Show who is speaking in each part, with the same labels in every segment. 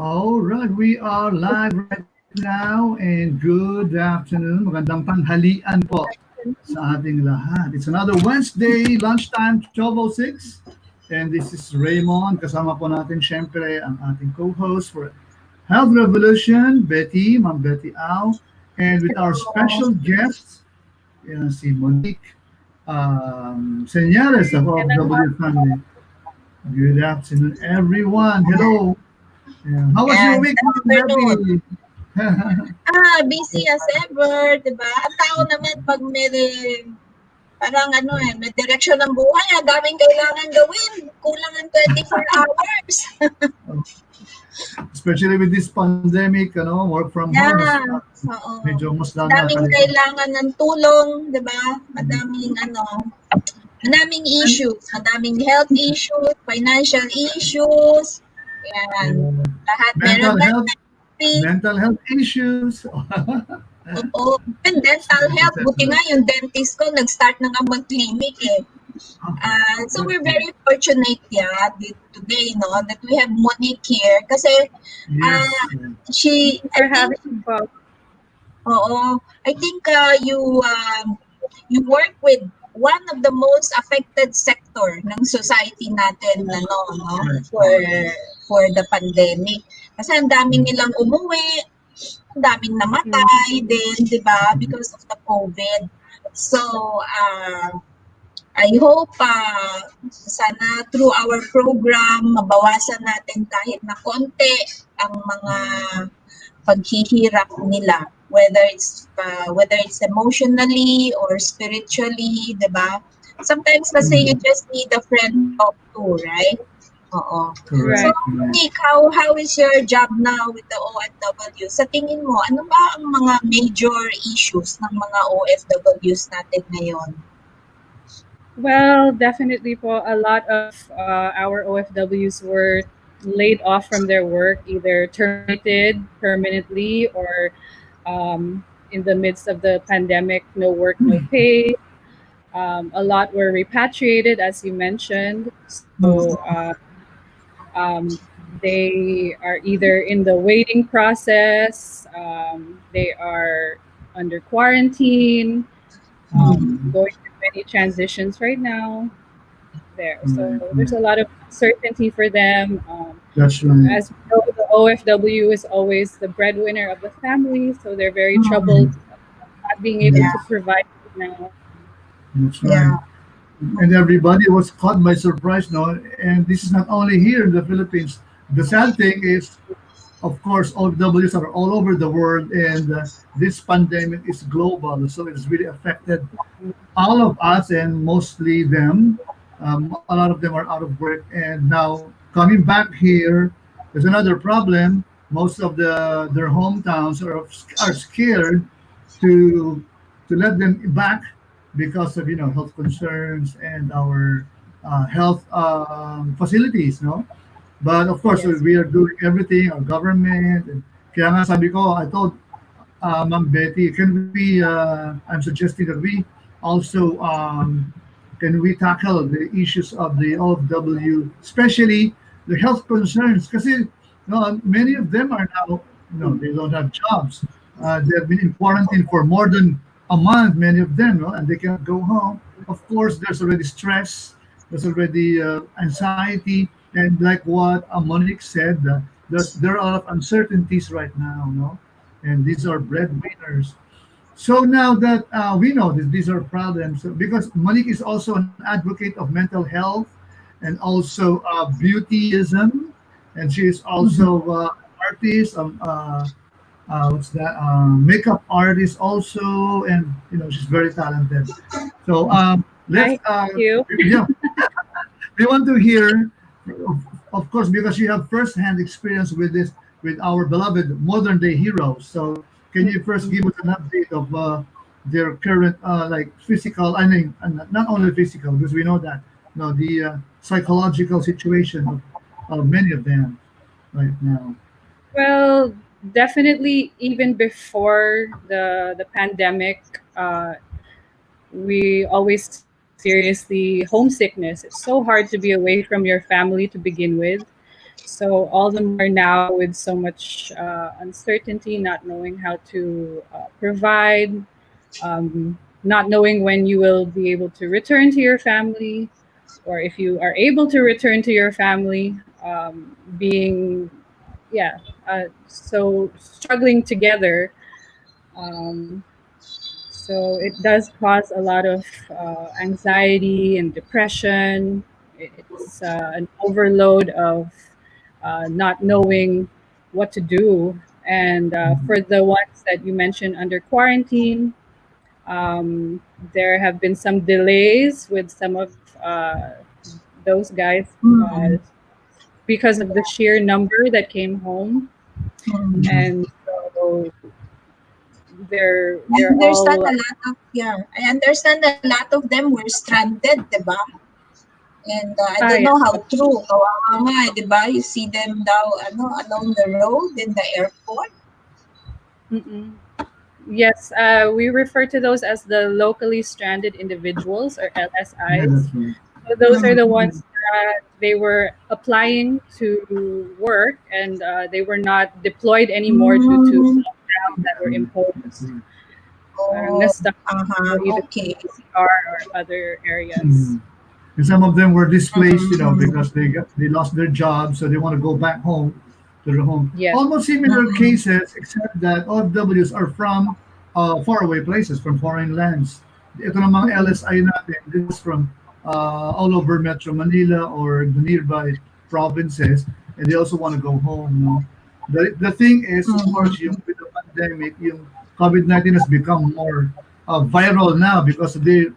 Speaker 1: All right, we are live right now and good afternoon. Magandang tanghalian po sa ating lahat. It's another Wednesday, lunchtime, 12:06. And this is Raymond. Kasama po natin syempre ang ating co-host for Health Revolution, Ma'am Betty Aw. And with our special guest, si Monique Jaramillo-Seneres of OFW family. Good afternoon, everyone. Hello. Yeah. How was your week?
Speaker 2: Busy as ever, diba? Ang tao naman pag may may direksyon ng buhay, daming kailangan gawin. Kulang ng 24 hours.
Speaker 1: Especially with this pandemic, work from home. Medyo mas
Speaker 2: daming kailangan ng tulong, diba? Madaming issues, madaming health issues, financial issues. Yan. Lahat
Speaker 1: mental health issues.
Speaker 2: Oo. And dental health. Buti nga yung dentist ko nag-start na nga mag-clinic eh. So we're very fortunate today, that we have Monique here. Kasi I think you work with one of the most affected sector ng society natin for the pandemic. Kasi ang daming nilang umuwi, ang daming namatay din, di ba, because of the COVID. So, I hope sana through our program, mabawasan natin kahit na konti ang mga paghihirap nila. Whether it's emotionally or spiritually, diba? Sometimes kasi you just need a friend to talk to, right? Oo.
Speaker 1: Correct.
Speaker 2: So, Nick, how is your job now with the OFW? Sa tingin mo, ano ba ang mga major issues ng mga OFWs natin ngayon?
Speaker 3: Well, definitely po, a lot of our OFWs were laid off from their work, either terminated permanently or in the midst of the pandemic, no work, no pay. A lot were repatriated, as you mentioned. So they are either in the waiting process, they are under quarantine, going through many transitions right now. So there's a lot of uncertainty for them.
Speaker 1: That's right.
Speaker 3: As we know, the OFW is always the breadwinner of the family, so they're very troubled not being able to provide now.
Speaker 1: That's right. Yeah. And everybody was caught by surprise, and this is not only here in the Philippines. The sad thing is, of course, OFWs are all over the world, and this pandemic is global, so it's really affected all of us and mostly them. A lot of them are out of work, and now coming back here, there's another problem. Most of their hometowns are scared to let them back because of health concerns and our health facilities, But of course, we are doing everything, our government. And kaya nga sabi ko, I told Ma'am Betty, I'm suggesting that we also can we tackle the issues of the OFW, especially the health concerns? Because many of them are now, they don't have jobs. They have been in quarantine for more than a month, many of them, and they cannot go home. Of course, there's already stress anxiety, and like what Monique said, there are a lot of uncertainties right now, no, and these are breadwinners. So now that we know that these are problems, because Monique is also an advocate of mental health and also beautyism, and she is also artist, what's that? Makeup artist also, and she's very talented. So let's
Speaker 3: Hi, thank you.
Speaker 1: yeah, we want to hear, of course, because you have first-hand experience with this, with our beloved modern-day heroes. So, can you first give us an update of their current, like physical? I mean, not only physical, because we know that, the psychological situation of many of them right now.
Speaker 3: Well, definitely, even before the pandemic, we always experienced the homesickness. It's so hard to be away from your family to begin with. So all the more now with so much uncertainty, not knowing how to provide, not knowing when you will be able to return to your family, or if you are able to return to your family, being, yeah, so struggling together. Um, so it does cause a lot of anxiety and depression. It's an overload of not knowing what to do. And
Speaker 1: Mhm.
Speaker 3: for the ones that you mentioned under quarantine, um, there have been some delays with some of those guys uh,
Speaker 2: Mm.
Speaker 3: because of the sheer number that came home.
Speaker 2: Mm.
Speaker 3: And so
Speaker 2: I
Speaker 3: they're
Speaker 2: understand
Speaker 3: all
Speaker 2: a lot of, yeah, I understand a lot of them were stranded, diba? And I
Speaker 3: ah
Speaker 2: don't
Speaker 3: yeah.
Speaker 2: know how true. Kawawa nga, di ba? You see them daw, along the road in the airport.
Speaker 3: Mm-mm. Yes, we refer to those as the locally stranded individuals or
Speaker 1: Yeah,
Speaker 3: LSIs.
Speaker 1: that's right.
Speaker 3: So those are the
Speaker 2: Mm.
Speaker 3: ones that they were applying to work and they were not deployed anymore due to
Speaker 2: Mm.
Speaker 3: lockdowns that were
Speaker 1: That's
Speaker 3: imposed.
Speaker 1: right.
Speaker 3: Parang
Speaker 2: Oh,
Speaker 3: na-stuck
Speaker 2: uh-huh.
Speaker 3: or either
Speaker 2: Okay.
Speaker 3: PCR or other areas.
Speaker 1: Mhm. And some of them were displaced,
Speaker 2: Mm-hmm.
Speaker 1: because they lost their jobs, so they want to go back home to their home.
Speaker 3: Yes.
Speaker 1: Almost similar
Speaker 2: Mm-hmm.
Speaker 1: cases, except that OFWs are from faraway places, from foreign lands. Ito namang
Speaker 3: Mm-mm.
Speaker 1: LSI natin, this is from all over Metro Manila or the nearby provinces, and they also want to go home. No? The thing is, of course,
Speaker 2: Mm-hmm.
Speaker 1: with the pandemic, yung COVID-19 has become more viral now because they're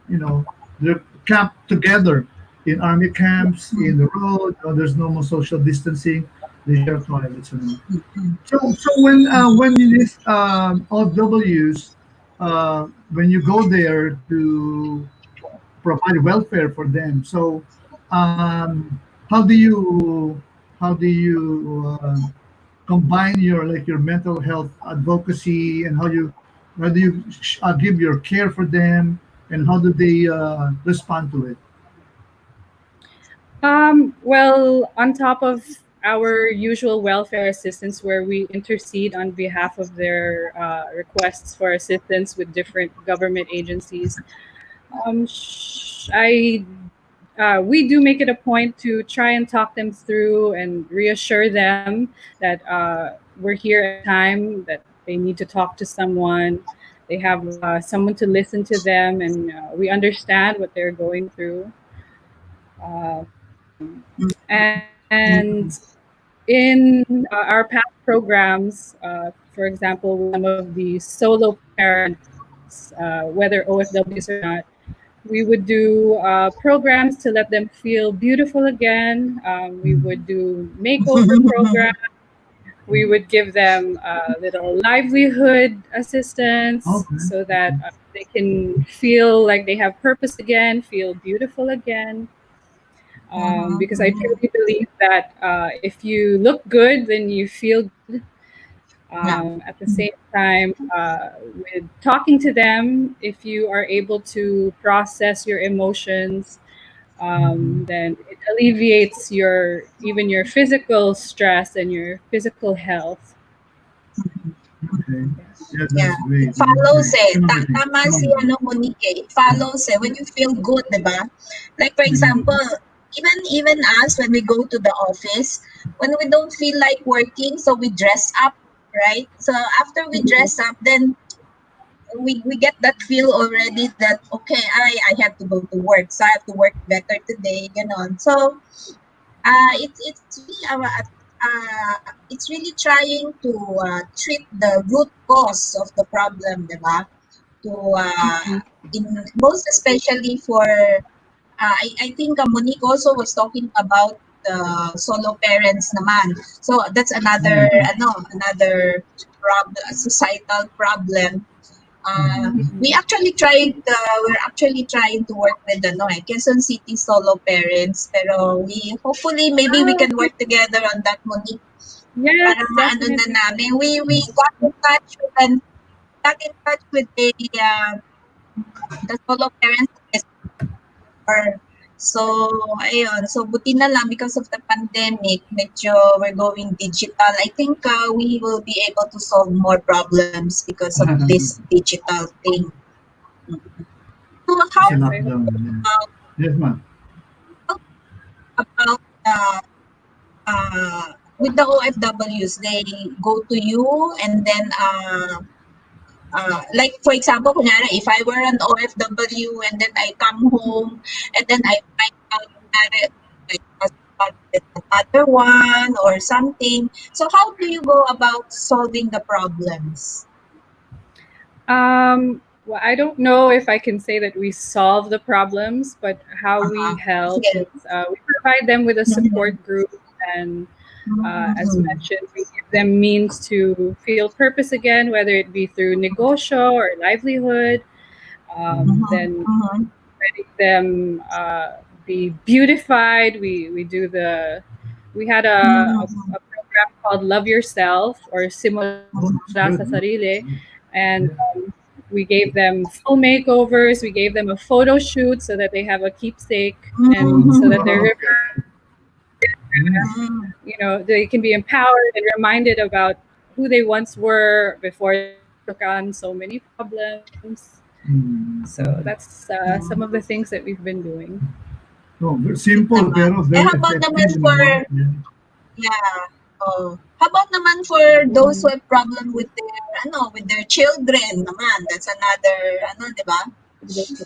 Speaker 1: camped together in army camps, in the road. There's no more social distancing. They share toilets. So when these OWs, when you go there to provide welfare for them, so how do you combine your mental health advocacy, and how do you give your care for them, and how do they respond to it?
Speaker 3: Well, on top of our usual welfare assistance, where we intercede on behalf of their requests for assistance with different government agencies, I we do make it a point to try and talk them through and reassure them that we're here anytime that they need to talk to someone. They have someone to listen to them, and we understand what they're going through. And in our past programs, for example, with some of the solo parents, whether OFWs or not, we would do programs to let them feel beautiful again. We
Speaker 1: Mhm.
Speaker 3: would do makeover programs. We would give them little livelihood assistance
Speaker 1: Okay.
Speaker 3: so that they can feel like they have purpose again, feel beautiful again. Because I
Speaker 2: Mm-hmm.
Speaker 3: truly believe that if you look good, then you feel good.
Speaker 2: Yeah.
Speaker 3: At the same time, with talking to them, if you are able to process your emotions,
Speaker 1: Mhm.
Speaker 3: then it alleviates your even your physical stress and your physical health.
Speaker 1: Okay.
Speaker 3: Yeah.
Speaker 1: Yeah,
Speaker 2: Yeah.
Speaker 1: that's great.
Speaker 2: It
Speaker 1: I
Speaker 2: follows
Speaker 1: agree.
Speaker 2: eh.
Speaker 1: Come on, Ricky.
Speaker 2: Tama
Speaker 1: Come
Speaker 2: si
Speaker 1: on.
Speaker 2: Monique eh. It follows eh. When you feel good, di ba? Like for
Speaker 1: Mhm.
Speaker 2: example, even us when we go to the office, when we don't feel like working, so we dress up, right? So after we dress up, then we get that feel already that okay, I have to go to work, so I have to work better today, you know. So it's really it's really trying to treat the root cause of the problem, diba? To in most especially for I think Monique also was talking about solo parents naman. So that's another
Speaker 1: Yeah.
Speaker 2: another societal problem. We
Speaker 1: Mhm.
Speaker 2: actually tried we're actually trying to work with Quezon City solo parents, pero we hopefully maybe we
Speaker 3: Oh,
Speaker 2: can
Speaker 3: okay.
Speaker 2: work together on that, Monique,
Speaker 3: Yes,
Speaker 2: para maano na
Speaker 3: definitely.
Speaker 2: namin. We got in touch with the solo parents or so ayun, so buti na lang because of the pandemic, medyo we're going digital. I think we will be able to solve more problems because of this digital thing. So how
Speaker 1: Kasi
Speaker 3: I hope.
Speaker 1: lockdown. Yeah.
Speaker 2: about
Speaker 1: Yes, ma'am.
Speaker 2: about with the OFWs, they go to you and then like for example, kunyari, if I were an OFW and then I come home and then I find out that my husband is another one or something. So how do you go about solving the problems?
Speaker 3: Well, I don't know if I can say that we solve the problems, but how we help
Speaker 2: Sige.
Speaker 3: is we provide them with a
Speaker 2: Mhm.
Speaker 3: support group, and as
Speaker 2: Mhm.
Speaker 3: mentioned, we give them means to feel purpose again, whether it be through negosyo or livelihood.
Speaker 2: Mhm.
Speaker 3: Then
Speaker 2: Mhm.
Speaker 3: letting them be beautified. We do we had
Speaker 2: Mhm.
Speaker 3: a program called Love Yourself or Simula sa
Speaker 1: Oh, that's
Speaker 3: Sarili,
Speaker 1: good.
Speaker 3: and
Speaker 1: Yeah.
Speaker 3: we gave them full makeovers. We gave them a photo shoot so that they have a keepsake, and so that they're
Speaker 1: Oh, mm,
Speaker 3: they can be empowered and reminded about who they once were before they took on so many problems. So
Speaker 1: mm.
Speaker 3: that's some of the things that we've been doing.
Speaker 1: Oh, very
Speaker 2: Yun
Speaker 1: simple
Speaker 2: naman.
Speaker 1: pero
Speaker 2: Eh,
Speaker 1: very
Speaker 2: how about naman
Speaker 1: effective in the
Speaker 2: for
Speaker 1: long. Yeah.
Speaker 2: yeah. Oh. How about naman for those who
Speaker 3: Mhm.
Speaker 2: have problem with their children naman? That's another, 'di ba?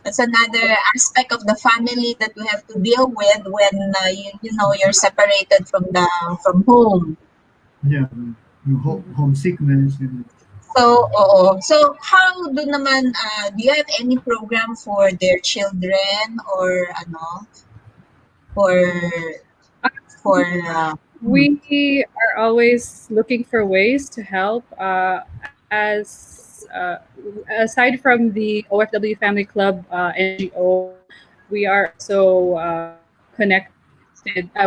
Speaker 2: That's another aspect of the family that we have to deal with when you're separated from home.
Speaker 1: Yeah. Yung homesickness. And,
Speaker 2: So, oo. So, how do you have any program for their children or for for hmm,
Speaker 3: We are always looking for ways to help. Aside from the OFW Family Club NGO, we are also connected.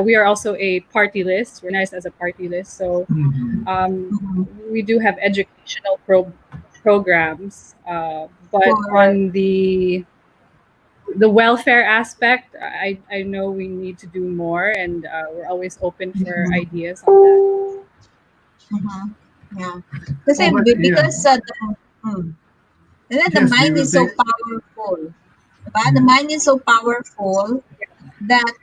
Speaker 3: We are also a party list. We're recognized as a party list. So
Speaker 1: mhm.
Speaker 3: um,
Speaker 2: mhm,
Speaker 3: we do have educational programs, but
Speaker 2: for
Speaker 3: on the welfare aspect, I know we need to do more, and we're always open for
Speaker 2: mhm,
Speaker 3: ideas on that.
Speaker 2: mhm, yeah. Kasi
Speaker 1: Oh, but yeah.
Speaker 2: because hmm, the
Speaker 1: Yes, we
Speaker 2: mind
Speaker 1: will
Speaker 2: is so
Speaker 1: take.
Speaker 2: powerful. Diba? The
Speaker 1: Yeah.
Speaker 2: mind is so powerful that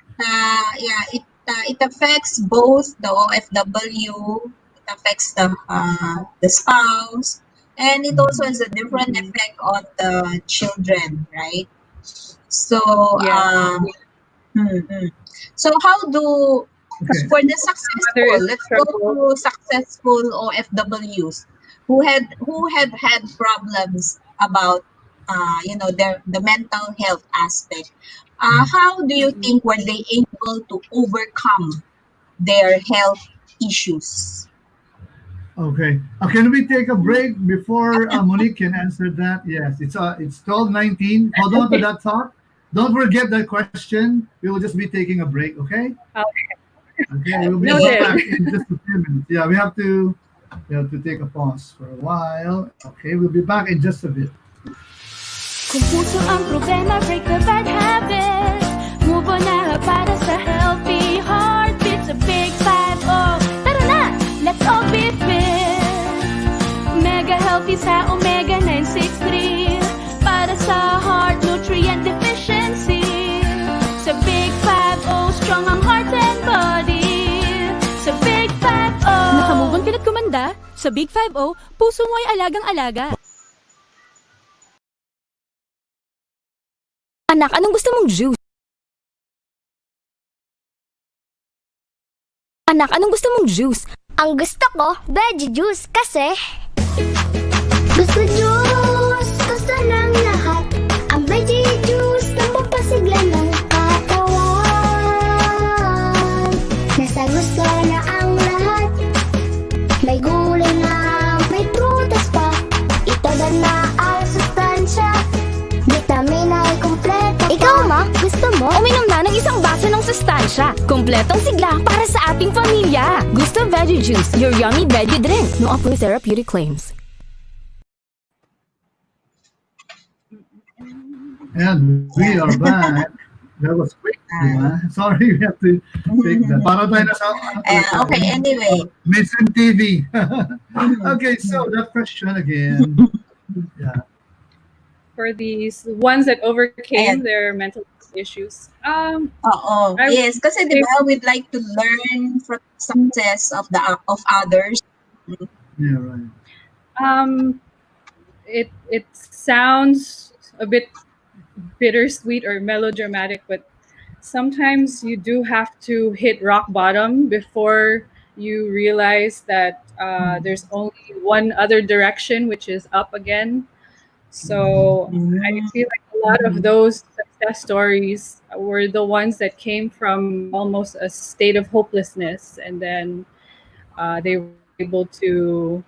Speaker 2: it affects both the OFW, it affects the spouse, and it also
Speaker 1: Mhm.
Speaker 2: has a different
Speaker 3: Mhm.
Speaker 2: effect on the children, right? So
Speaker 3: Yes.
Speaker 2: so how do
Speaker 1: Okay.
Speaker 2: for the
Speaker 3: Mother
Speaker 2: successful,
Speaker 3: is
Speaker 2: let's go
Speaker 3: struggle.
Speaker 2: to successful OFWs who have had problems about the mental health aspect. How do you
Speaker 3: Mhm.
Speaker 2: think were they able to overcome their health issues?
Speaker 1: Okay. Can we take a break before Monique can answer that? Yes, it's 12:19. Hold on to that thought. Don't forget that question. We will just be taking a break. Okay.
Speaker 3: Okay,
Speaker 1: Okay. We'll be
Speaker 3: noted.
Speaker 1: back in just a few minutes. Yeah, we have to take a pause for a while. Okay, we'll be back in just a bit.
Speaker 4: Kung puso ang problema, break the bad habits. Move on na para sa healthy heartbeats. A big 5-0. Tara na, let's all be fit. Mega healthy sa Omega 963. Para sa heart nutrient deficiency. Sa big 5-0, strong ganda? Sa Big 5-0, puso mo ay alagang-alaga. Anak, anong gusto mong juice? Anak, anong gusto mong juice?
Speaker 5: Ang gusto ko, veggie juice kasi gusto juice, gusto ng lahat. Ang veggie juice na papasigla ng katawan. Nasa gusto na ang lahat. May gulay na, may prutas pa. Ito na ang sustansya. Vitamin ay kumpleto. Ikaw ma, gusto mo?
Speaker 4: Uminom na ng isang baso ng sustansya. Kompletong sigla para sa ating pamilya. Gusto Veggie Juice, your yummy veggie drink. No approved therapeutic claims.
Speaker 1: And we are back. That was quick, di ba? Sorry, we have to take that. Para tayo na sa
Speaker 2: Okay, anyway.
Speaker 1: Mission TV. Okay, so that question again. Yeah.
Speaker 3: For these ones that overcame
Speaker 2: Ayan.
Speaker 3: their mental issues.
Speaker 2: Oo.
Speaker 3: I-
Speaker 2: Yes, kasi di ba we'd like to learn from success of others.
Speaker 1: Yeah, right.
Speaker 3: It sounds a bit bittersweet or melodramatic, but sometimes you do have to hit rock bottom before you realize that there's only one other direction, which is up again. So I feel like a lot of those success stories were the ones that came from almost a state of hopelessness, and then they were able to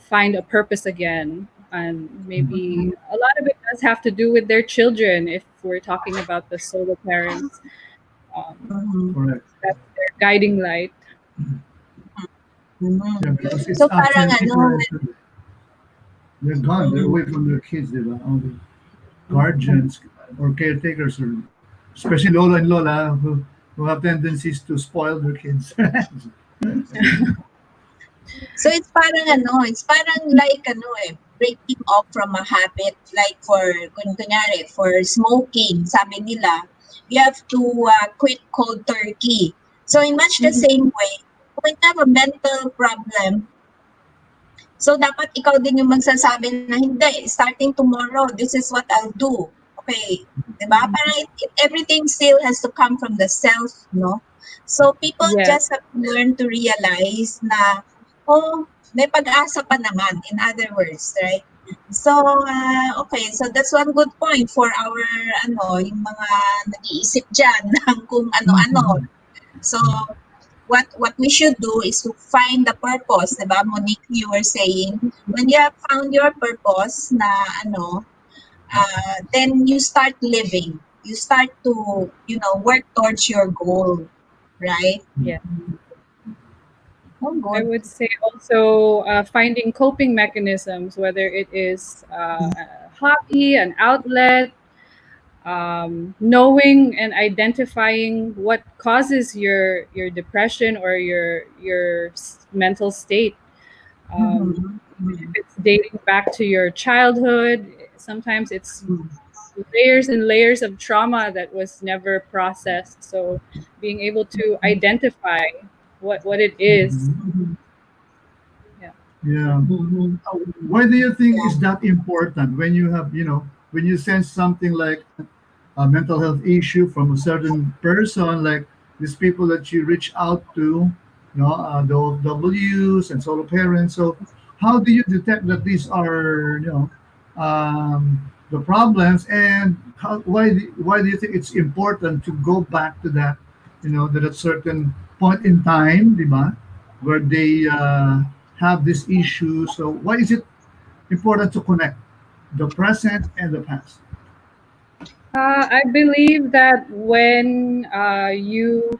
Speaker 3: find a purpose again. And maybe a lot of it does have to do with their children. If we're talking about the solo parents,
Speaker 1: Correct.
Speaker 3: that's their guiding light.
Speaker 1: Yeah, because it's
Speaker 2: So parang
Speaker 1: absentee
Speaker 2: ano,
Speaker 1: parental. They're gone. They're away from their kids, di ba? All the guardians or caretakers, or especially Lola and Lola, who have tendencies to spoil their kids.
Speaker 2: so it's parang like breaking off from a habit, like kunyari, for smoking, sabi nila, you have to quit cold turkey. So in much the same way, when you have a mental problem, so dapat ikaw din yung magsasabi na hindi, starting tomorrow, this is what I'll do. Okay, diba? Parang everything still has to come from the self, no? So people
Speaker 3: Yes.
Speaker 2: just have to learn to realize na, oh, may pag-asa pa naman, in other words, right? So, okay, so that's one good point for our, yung mga nag-iisip dyan ng kung ano-ano. So, what we should do is to find the purpose, diba? Monique, you were saying, when you have found your purpose na then you start living. You start to, work towards your goal, right?
Speaker 3: Yeah.
Speaker 2: Oh,
Speaker 3: I
Speaker 2: good.
Speaker 3: would say also finding coping mechanisms, whether it is a hobby, an outlet, knowing and identifying what causes your depression or your mental state. If it's dating back to your childhood, sometimes it's layers and layers of trauma that was never processed. So being able to identify what it is.
Speaker 1: Yeah. Why do you think is that important when you have, when you sense something like a mental health issue from a certain person, like these people that you reach out to, the OFWs and solo parents. So, how do you detect that these are, the problems, and why do you think it's important to go back to that, to that certain point in time, di ba, where they have this issue? So, why is it important to connect the present and the past?
Speaker 3: I believe that when you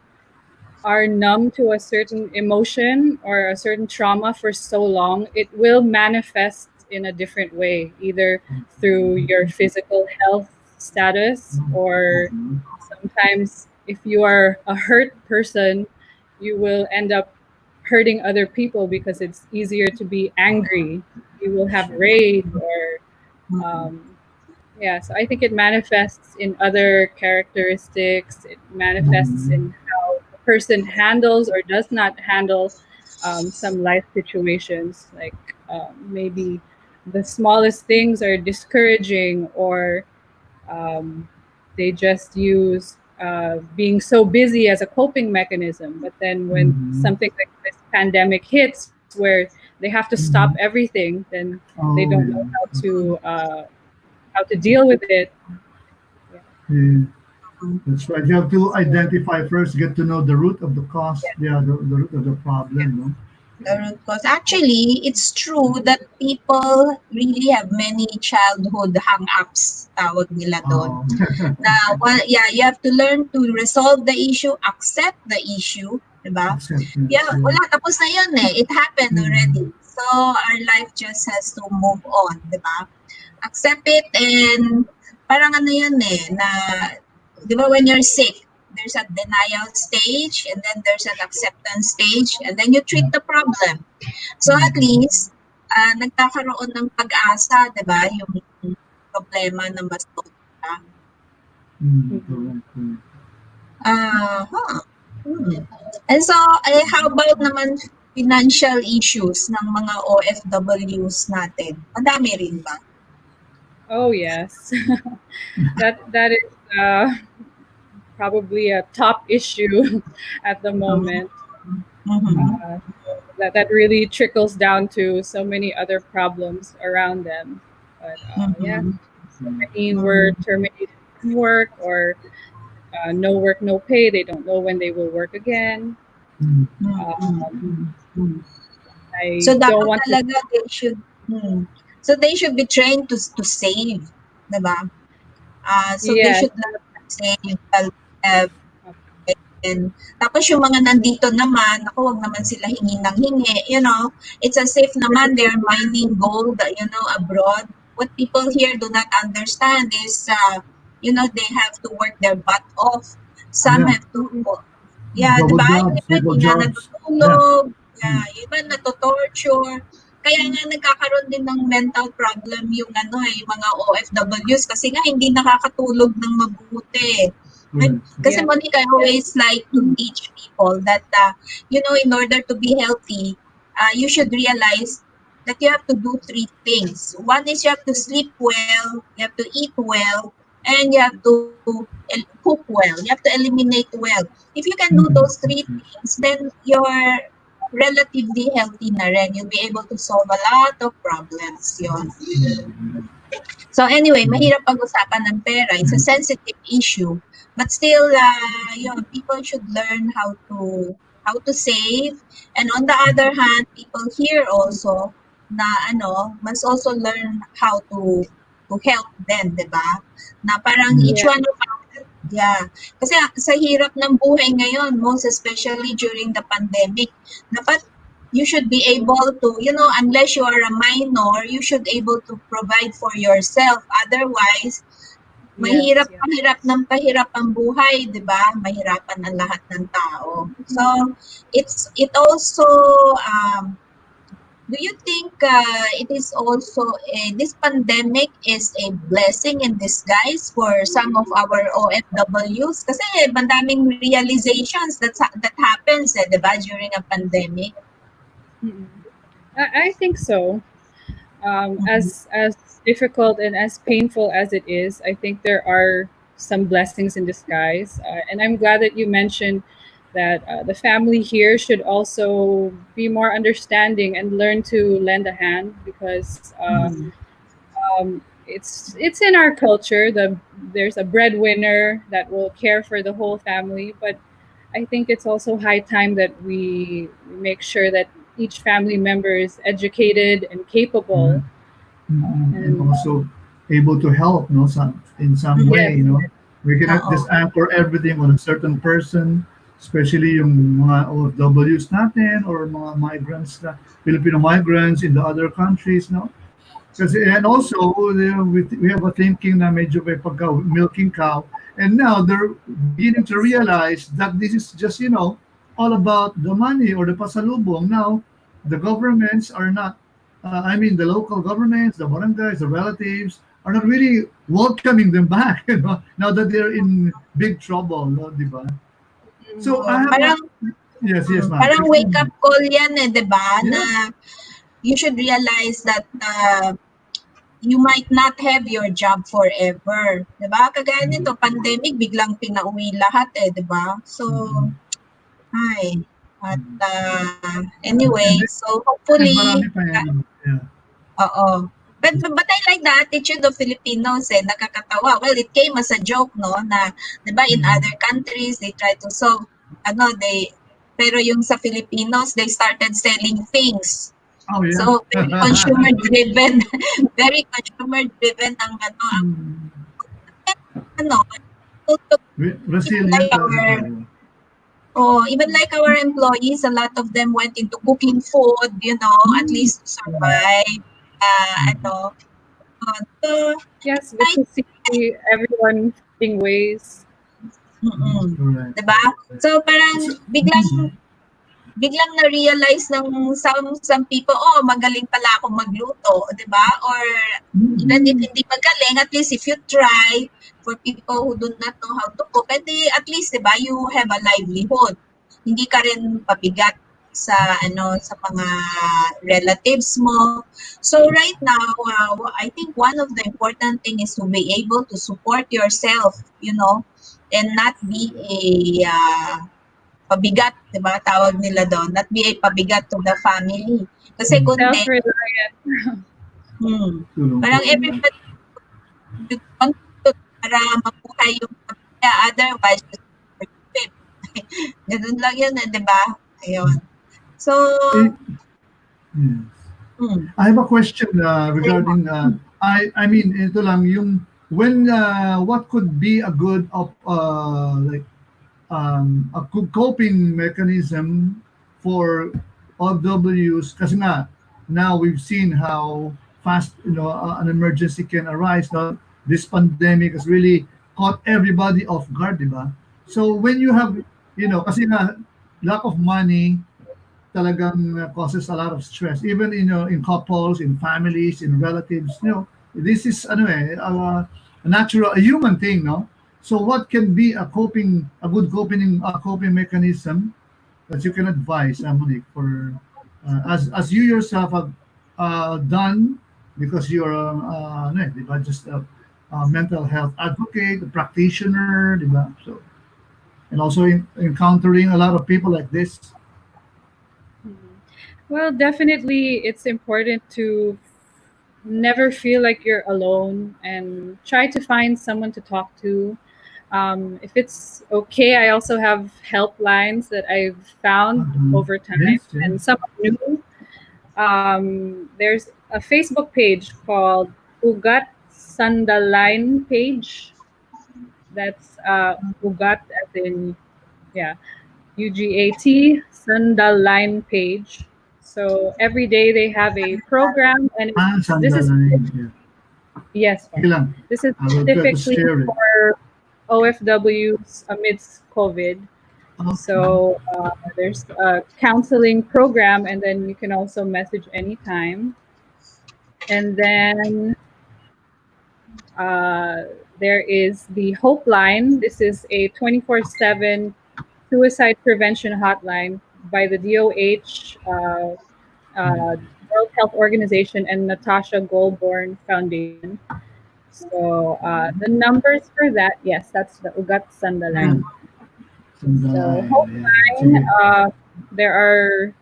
Speaker 3: are numb to a certain emotion or a certain trauma for so long, it will manifest in a different way, either through your physical health status, or sometimes if you are a hurt person, you will end up hurting other people because it's easier to be angry. You will have rage or so I think it manifests in other characteristics. It manifests in how a person handles or does not handle some life situations, like maybe the smallest things are discouraging, or um, they just use being so busy as a coping mechanism. But then when
Speaker 1: Mhm.
Speaker 3: something like this pandemic hits, where they have to stop
Speaker 1: Mhm.
Speaker 3: everything, then they
Speaker 1: Oh,
Speaker 3: don't know how to deal with it. Yeah.
Speaker 1: yeah. That's right. You have to identify first, get to know the root of the cause, yeah, the root of the problem, no?
Speaker 2: The root cause. Actually, it's true that people really have many childhood hang-ups, tawag nila doon.
Speaker 1: Oh,
Speaker 2: Na, well, yeah, you have to learn to resolve the issue, accept the issue, diba?
Speaker 1: acceptance,
Speaker 2: Yeah,
Speaker 1: yeah.
Speaker 2: wala, tapos na yun eh. It happened
Speaker 1: Mhm.
Speaker 2: already. So, our life just has to move on, diba? Accept it, and parang ano yun eh, na, di ba when you're sick, there's a denial stage, and then there's an acceptance stage, and then you treat the problem. So at
Speaker 1: Mhm.
Speaker 2: least, nagkakaroon ng pag-asa, di ba, yung problema na mas
Speaker 1: Mm,
Speaker 3: Mhm.
Speaker 1: correct, correct.
Speaker 2: huh. Hmm. And so, how about naman financial issues ng mga OFWs natin? Madami rin ba?
Speaker 3: Oh yes, that is probably a top issue at the moment.
Speaker 2: Mhm.
Speaker 1: Mhm.
Speaker 3: Uh, that really trickles down to so many other problems around them. But yeah,
Speaker 2: Mhm.
Speaker 3: so many were terminated from work, or no work, no pay. They don't know when they will work again.
Speaker 1: Mhm.
Speaker 3: Um,
Speaker 2: So
Speaker 3: I don't
Speaker 2: dapat
Speaker 3: want to.
Speaker 2: talaga they should so they should be trained to save, 'di ba? So they
Speaker 3: Yes.
Speaker 2: should learn to save, have, and tapos yung mga nandito naman, ako wag naman sila hingi ng hingi, it's as if naman they're mining gold, abroad. What people here do not understand is, they have to work their butt off. Some
Speaker 1: Yeah,
Speaker 2: have to,
Speaker 3: Mhm.
Speaker 2: yeah, di
Speaker 1: double
Speaker 2: ba? Yung
Speaker 1: jobs,
Speaker 2: iba
Speaker 1: triple
Speaker 2: hindi nga
Speaker 1: jobs. Yeah.
Speaker 2: natutulog, yeah,
Speaker 1: Mm.
Speaker 2: yung iba natotorture. Kaya nga nagkakaroon din ng mental problem yung yung mga OFWs kasi nga hindi nakakatulog ng mabuti.
Speaker 1: Correct.
Speaker 2: Kasi
Speaker 3: Yeah.
Speaker 2: Monique, I always like to teach people that, in order to be healthy, you should realize that you have to do three things. One is you have to sleep well, you have to eat well, and you have to cook well. You have to eliminate well. If you can do those
Speaker 1: Mhm.
Speaker 2: three things, then you're relatively healthy na rin. You'll be able to solve a lot of problems. Yun.
Speaker 1: Mhm.
Speaker 2: So anyway,
Speaker 1: Mhm.
Speaker 2: mahirap pag-usapan ng pera. It's a sensitive issue. But still, people should learn how to save. And on the other hand, people here also na must also learn how to help them, 'di ba? Na parang
Speaker 1: Yeah.
Speaker 2: each
Speaker 3: Yeah.
Speaker 2: one of us, yeah. Kasi sa hirap ng buhay ngayon, most especially during the pandemic, dapat you should be able to, unless you are a minor, you should able to provide for yourself. Otherwise,
Speaker 3: Yes. Yeah.
Speaker 2: pahirap ng pahirap ang buhay, 'di ba? Mahirapan ang lahat ng tao. So, it also, do you think it is also this pandemic is a blessing in disguise for some of our OFWs? Kasi madaming realizations that happens, 'di ba, during a pandemic.
Speaker 3: Mm-mm. I think so. As difficult and as painful as it is, I think there are some blessings in disguise, and I'm glad that you mentioned that the family here should also be more understanding and learn to lend a hand, because it's in our culture. There's a breadwinner that will care for the whole family, but I think it's also high time that we make sure that each family member is educated and
Speaker 1: Yeah.
Speaker 3: capable.
Speaker 1: And
Speaker 3: And
Speaker 1: also able to help, no, in some
Speaker 2: Mhm.
Speaker 1: way,
Speaker 3: yes,
Speaker 1: we cannot
Speaker 2: Oo.
Speaker 1: just anchor everything on a certain person, especially yung mga OFWs natin or mga migrants, Filipino migrants in the other countries, no? Kasi, and also, we have a thinking na medyo may pagka milking cow, and now they're beginning to realize that this is just, all about the money or the pasalubong. Now, the governments are not, I mean, the local governments, the barangays, the relatives, are not really welcoming them back, now that they're in big trouble, no, di ba? So I have a,
Speaker 2: Parang
Speaker 1: Yes, yes, ma'am.
Speaker 2: Parang
Speaker 1: 15
Speaker 2: wake up
Speaker 1: minutes.
Speaker 2: call yan eh, 'di ba? Na
Speaker 1: Yeah.
Speaker 2: you should realize that you might not have your job forever. 'Di ba? Kagaya nito, pandemic, biglang pinauwi lahat eh, 'di ba? So,
Speaker 1: Mm-mm.
Speaker 2: ay. At
Speaker 1: And
Speaker 2: anyway,
Speaker 1: then,
Speaker 2: so
Speaker 1: and
Speaker 2: hopefully,
Speaker 1: marami pa yan. Yeah.
Speaker 2: oo. But I like the attitude of Filipinos eh, nakakatawa. Well, it came as a joke, no, na, 'di ba, in
Speaker 1: Mm.
Speaker 2: other countries, they try to solve, pero yung sa Filipinos, they started selling things.
Speaker 1: Oh, yeah.
Speaker 2: So, very consumer driven, very consumer driven ang
Speaker 1: Mm.
Speaker 2: ano, even
Speaker 1: Resilient
Speaker 2: like
Speaker 1: talaga
Speaker 2: our
Speaker 1: tayo.
Speaker 2: even like our employees, a lot of them went into cooking food, at
Speaker 1: Mm.
Speaker 2: least to survive.
Speaker 1: Mm.
Speaker 2: Ano, so,
Speaker 3: Yes, good to see everyone finding ways.
Speaker 2: mm,
Speaker 1: Correct.
Speaker 2: 'di ba? So
Speaker 1: It's,
Speaker 2: parang
Speaker 1: mm.
Speaker 2: biglang na-realize ng some people, oh, magaling pala akong magluto, 'di ba? Or even if
Speaker 1: Mm.
Speaker 2: hindi magaling, at least if you try, for people who do not know how to cook, edi at least, 'di ba, you have a livelihood. Hindi ka rin pabigat sa sa mga relatives mo. So right now, I think one of the important thing is to be able to support yourself, and not be a pabigat, 'di ba? Tawag nila doon, not be a pabigat to the family. Kasi
Speaker 1: Mm.
Speaker 2: kundi,
Speaker 3: Self-reliant.
Speaker 2: parang
Speaker 1: Tulong-tulong lang.
Speaker 2: everybody should contribute para mabuhay yung pamilya. Otherwise, just ganun lang yun, 'di ba? Ayun. So,
Speaker 1: Eh, yes.
Speaker 2: hmm,
Speaker 1: I have a question
Speaker 2: say mo.
Speaker 1: regarding I mean ito lang yung when what could be a good of like a good coping mechanism for OFWs kasi nga now we've seen how fast an emergency can arise. No, this pandemic has really caught everybody off guard, diba? So when you have kasi nga lack of money talagang causes a lot of stress even in couples, in families, in relatives. This is a natural, a human thing, no? So what can be a good coping mechanism that you can advise, Monique, for as you yourself have done, because you're di ba, just a mental health advocate, a practitioner, di ba? So and also encountering a lot of people like this.
Speaker 3: Mhm. Well, definitely, it's important to never feel like you're alone and try to find someone to talk to. If it's okay, I also have helplines that I've found over time,
Speaker 1: Yes, yes.
Speaker 3: and some are new. There's a Facebook page called Ugat Sandaline page. That's Ugat as in, yeah, UGAT Sandaline page. So every day they have a program, and this is
Speaker 1: Sandalay. Yeah.
Speaker 3: yes,
Speaker 1: Sige lang.
Speaker 3: this is
Speaker 1: I will try to
Speaker 3: specifically
Speaker 1: share it.
Speaker 3: for OFWs amidst COVID.
Speaker 1: Okay.
Speaker 3: So there's a counseling program, and then you can also message anytime. And then uh, there is the Hope Line. This is a 24/7 suicide prevention hotline by the DOH, World Health Organization, and Natasha Goldborn Foundation. So the numbers for that, yes, that's the Ugat
Speaker 1: Ayan.
Speaker 3: Sandaline. So
Speaker 1: Sandalay. Ayan.
Speaker 3: Hopeline,
Speaker 1: Sige.
Speaker 3: there are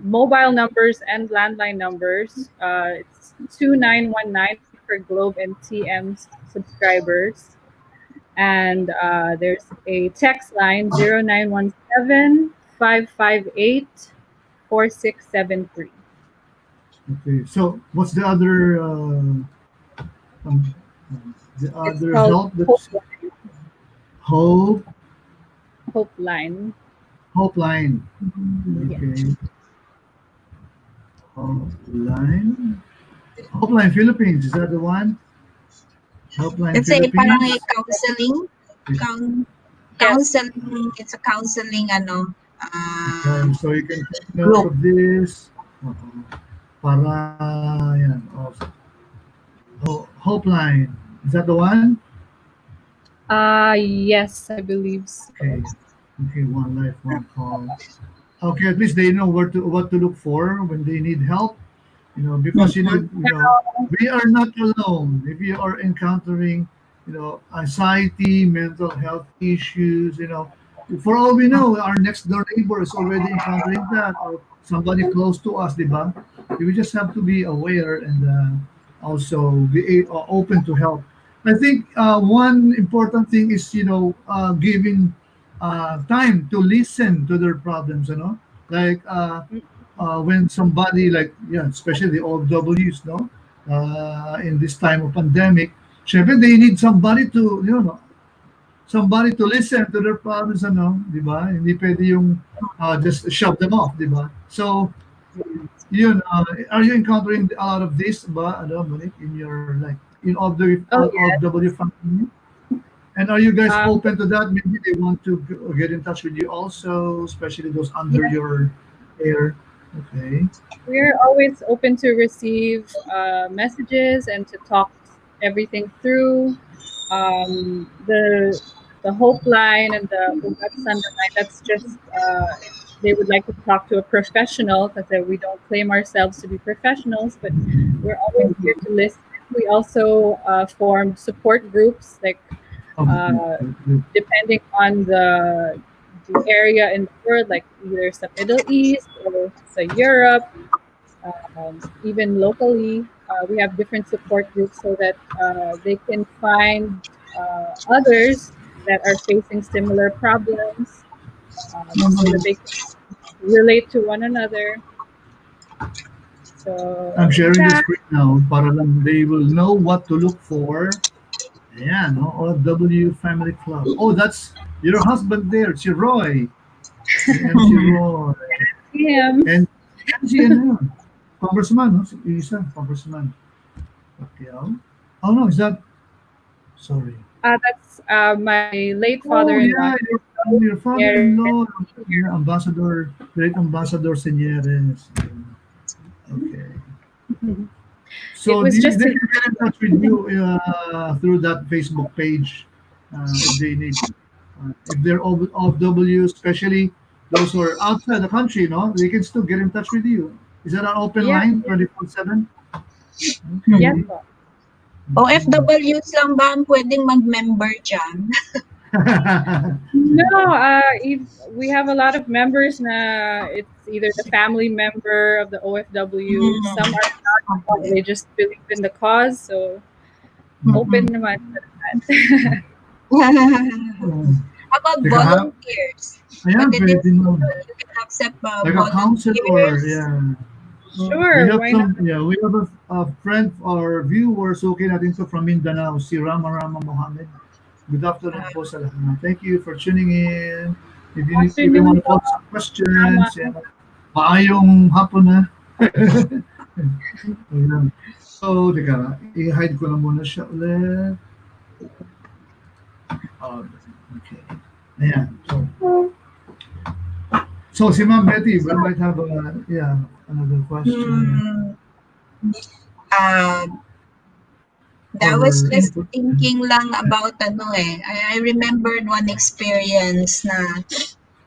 Speaker 3: mobile numbers and landline numbers. It's 2919 for Globe and TM subscribers. And there's a text line 0917 558 4673.
Speaker 1: Okay. So what's the other um, the
Speaker 3: It's
Speaker 1: other
Speaker 3: called
Speaker 1: help
Speaker 3: Hope
Speaker 1: that's
Speaker 3: Line.
Speaker 1: hope
Speaker 3: Hope Line.
Speaker 1: hope line.
Speaker 3: Yes.
Speaker 1: Okay. Hope line. Hope line Philippines. Is that the one? Helpline
Speaker 2: Let's say parang a
Speaker 1: Philippines.
Speaker 2: counseling, coun-
Speaker 3: Yes.
Speaker 2: counseling, it's a counseling
Speaker 1: Okay. So you can take note
Speaker 2: group.
Speaker 1: of this. Para yan. Hope line. Is that the one?
Speaker 3: Yes, I believe
Speaker 1: Okay.
Speaker 3: so.
Speaker 1: Okay. One life, one call. Okay, at least they know what to look for when they need help. Because
Speaker 2: Mm-mm.
Speaker 1: we are not alone. If you are encountering, anxiety, mental health issues, for all we know, our next door neighbor is already encountering that, or somebody close to us, diba? We just have to be aware and also be open to help. I think one important thing is, giving time to listen to their problems, like when somebody like, yeah, especially the OFWs, no, in this time of pandemic, syempre they need somebody to, somebody to listen to their problems, di ba? Hindi pwede yung just shove them off, di ba? So, yun, are you encountering a lot of this, ba, Monique, in your, like, in
Speaker 3: Oh
Speaker 1: OFW family? And are you guys
Speaker 3: yeah.
Speaker 1: open to that? Maybe they want to get in touch with you also, especially those under
Speaker 3: Yes,
Speaker 1: your care. Okay.
Speaker 3: we're always open to receive messages and to talk everything through. The hope line and the ugat Sunday line. That's just if they would like to talk to a professional, because we don't claim ourselves to be professionals, but we're always here to listen. We also formed support groups, like
Speaker 1: Okay.
Speaker 3: uh,
Speaker 1: Good.
Speaker 3: depending on the area in the world, like either sa Middle East or sa Europe, even locally. We have different support groups so that they can find others that are facing similar problems, so that they can relate to one another.
Speaker 1: I'm
Speaker 3: So
Speaker 1: sharing the
Speaker 3: yeah,
Speaker 1: screen now para lang they will know what to look for. Ayan, no? OFW Family Club. Oh, that's your husband there, si Roy. Si MC Roy.
Speaker 3: him.
Speaker 1: And si ano yun? Congressman, no? Si isa, congressman. Pacquiao. Oh no, is that, sorry.
Speaker 3: That's my late
Speaker 1: Oh
Speaker 3: father-in-law.
Speaker 1: yeah, your
Speaker 3: Seneres.
Speaker 1: father-in-law. Yeah, Ambassador, great Ambassador Seneres. Okay.
Speaker 3: It
Speaker 1: So
Speaker 3: was just
Speaker 1: they
Speaker 3: his.
Speaker 1: can get in touch with you through that Facebook page if they need. If they're OFW, especially those who are outside the country, they can still get in touch with you. Is that an open
Speaker 3: Yeah,
Speaker 1: line 24/7?
Speaker 3: yes,
Speaker 1: Okay.
Speaker 3: po.
Speaker 2: OFWs lang ba ang pwedeng mag-member dyan?
Speaker 3: No, if we have a lot of members na it's either the family member of the OFW. Some are not,
Speaker 2: Okay.
Speaker 3: they just believe in the cause. So open
Speaker 2: Mm-mm.
Speaker 3: naman sa lahat.
Speaker 2: How about
Speaker 1: Teka ha,
Speaker 2: volunteers?
Speaker 1: ayan,
Speaker 2: Pwede din
Speaker 1: pwede mo.
Speaker 2: you can accept
Speaker 1: Like a counselor,
Speaker 2: volunteers.
Speaker 1: yeah. We
Speaker 3: Sure,
Speaker 1: have
Speaker 3: why not?
Speaker 1: some, yeah, we have a friend or viewers, okay natin to from Mindanao, si Rama Mohammed. Good afternoon
Speaker 2: Uh,
Speaker 1: po sa lahat. Thank you for tuning in. If you
Speaker 3: Afternoon
Speaker 1: want to
Speaker 3: po,
Speaker 1: pose some
Speaker 3: Mama.
Speaker 1: questions, yeah, maayong hapon na. Ayan. So, teka, i-hide ko na muna siya ulit. Oh, okay. Ayan. So si Ma'am Betty, we might have yeah, another question
Speaker 2: hmm, uh, I was
Speaker 1: or
Speaker 2: just
Speaker 1: input.
Speaker 2: thinking lang about ano eh. I remembered one experience na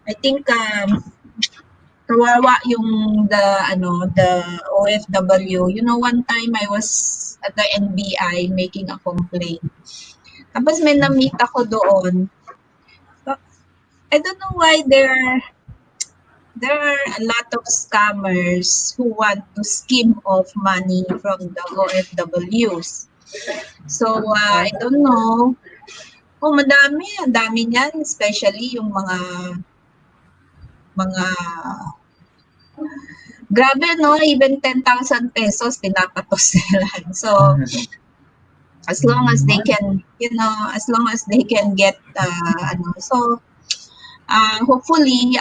Speaker 2: I think kawawa yung the OFW. You know, one time I was at the NBI making a complaint. Tapos may na-meet ako doon. So, I don't know why there are a lot of scammers who want to skim off money from the OFWs. So, I
Speaker 3: Yes.
Speaker 2: don't know. Oh, madami. Ang dami niyan. Especially yung mga grabe, no? Even 10,000 pesos, pinapatos nila. So, as long as they
Speaker 1: Mine,
Speaker 2: can, as long as they can get, so, hopefully,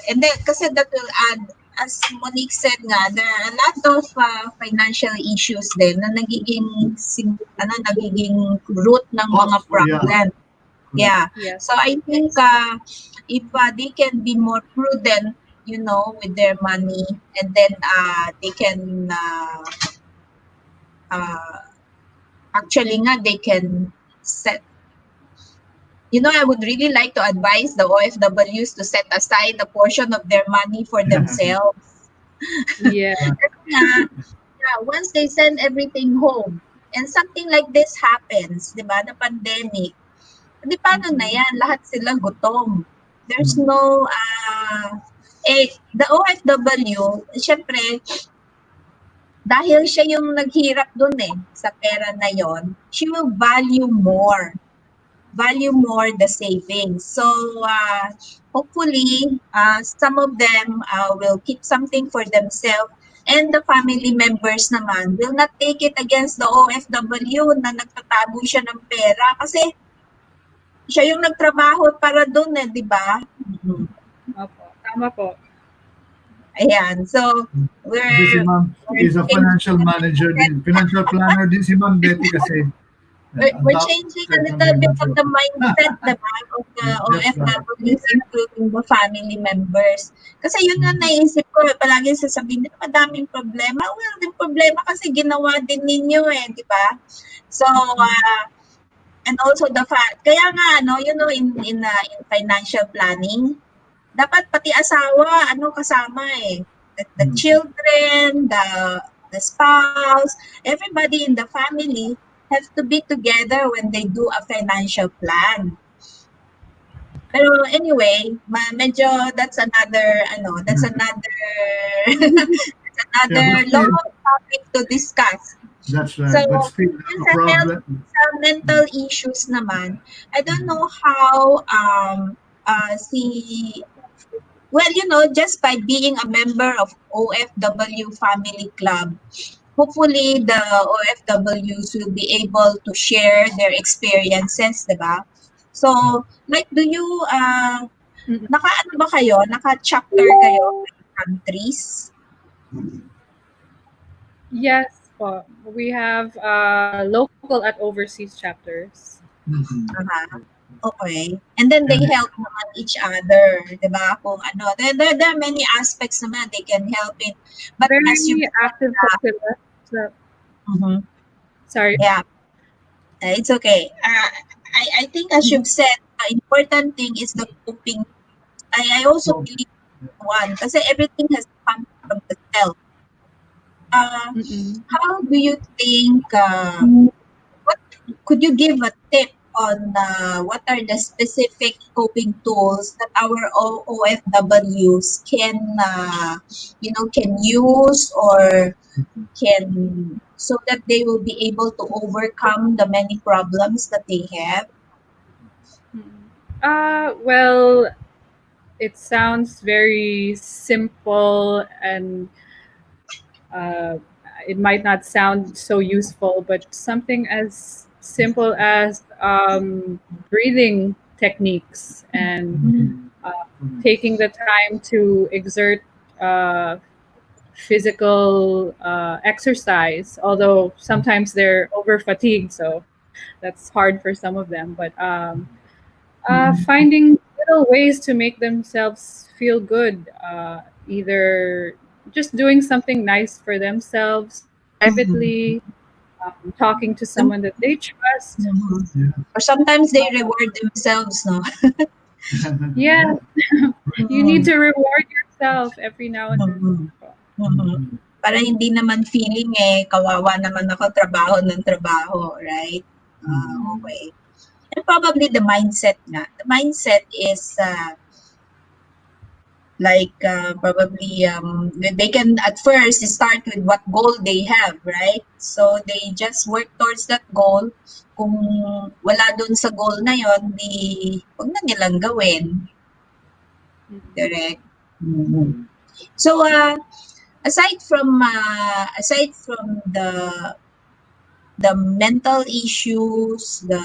Speaker 2: and then, kasi that will add, as Monique said nga, there are a lot of financial issues din na nagiging root ng mga
Speaker 1: cost, yeah,
Speaker 2: problem.
Speaker 1: correct.
Speaker 2: Yeah.
Speaker 3: Yes.
Speaker 2: So I think if they can be more prudent, with their money, and then they can uh, actually nga they can set I would really like to advise the OFWs to set aside a portion of their money for themselves.
Speaker 3: Yeah.
Speaker 2: Nga, yeah, once they send everything home, and something like this happens, di ba, the pandemic, di paano na yan? Lahat sila gutom. There's no, the OFW, syempre, dahil siya yung naghirap dun sa pera na yon, she will value more the savings. So, hopefully, some of them will keep something for themselves, and the family members naman will not take it against the OFW na nagtatago siya ng pera kasi siya yung nagtrabaho para doon di ba? Mhm.
Speaker 3: Opo. Tama po.
Speaker 2: Ayan. So,
Speaker 1: Kasi si Ma'am is a financial manager din. Financial planner din si Ma'am Betty kasi.
Speaker 2: we're changing a little bit of the mindset, diba, of the
Speaker 1: That's right.
Speaker 2: OFWs, including the family members. Kasi yun nga naisip ko, palagi sasabihin nila, madaming problema. Well, yung problema kasi ginawa din ninyo di ba? So, and also the fact, kaya nga, in financial planning, dapat pati asawa, kasama the children, the spouse, everybody in the family have to be together when they do a financial plan. Pero anyway, medyo that's another that's another long topic to discuss.
Speaker 1: That's right.
Speaker 2: So,
Speaker 1: But still, a problem.
Speaker 2: sa mental issues naman, I don't know how just by being a member of OFW Family Club, hopefully the OFWs will be able to share their experiences, diba? So, like, do you, naka-ano ba kayo? Naka-chapter kayo in countries?
Speaker 3: Yes po. We have local at overseas chapters.
Speaker 2: Okay. And then they help naman each other, diba? Kung there are many aspects naman they can help in. But
Speaker 3: Very
Speaker 2: as you
Speaker 3: active po sila. So, sorry.
Speaker 2: Yeah. It's okay. I think as you've said, the important thing is the coping. I also believe one kasi everything has come from the self. How do you think, what could you give a tip on what are the specific coping tools that our OFWs can use or can, so that they will be able to overcome the many problems that they have?
Speaker 3: Well, it sounds very simple and it might not sound so useful, but something as simple as breathing techniques and taking the time to exert physical exercise, although sometimes they're over fatigued, so that's hard for some of them. But finding little ways to make themselves feel good, either just doing something nice for themselves privately, talking to someone that they trust.
Speaker 2: Or sometimes they reward themselves, no?
Speaker 3: Yeah, you need to reward yourself every now and then.
Speaker 2: Para hindi naman feeling kawawa naman ako, trabaho ng trabaho, right? Okay. And probably the mindset nga. The mindset is probably they can at first start with what goal they have, right? So they just work towards that goal. Kung wala dun sa goal na yon, huwag na nilang gawin. Correct? So aside from the mental issues, the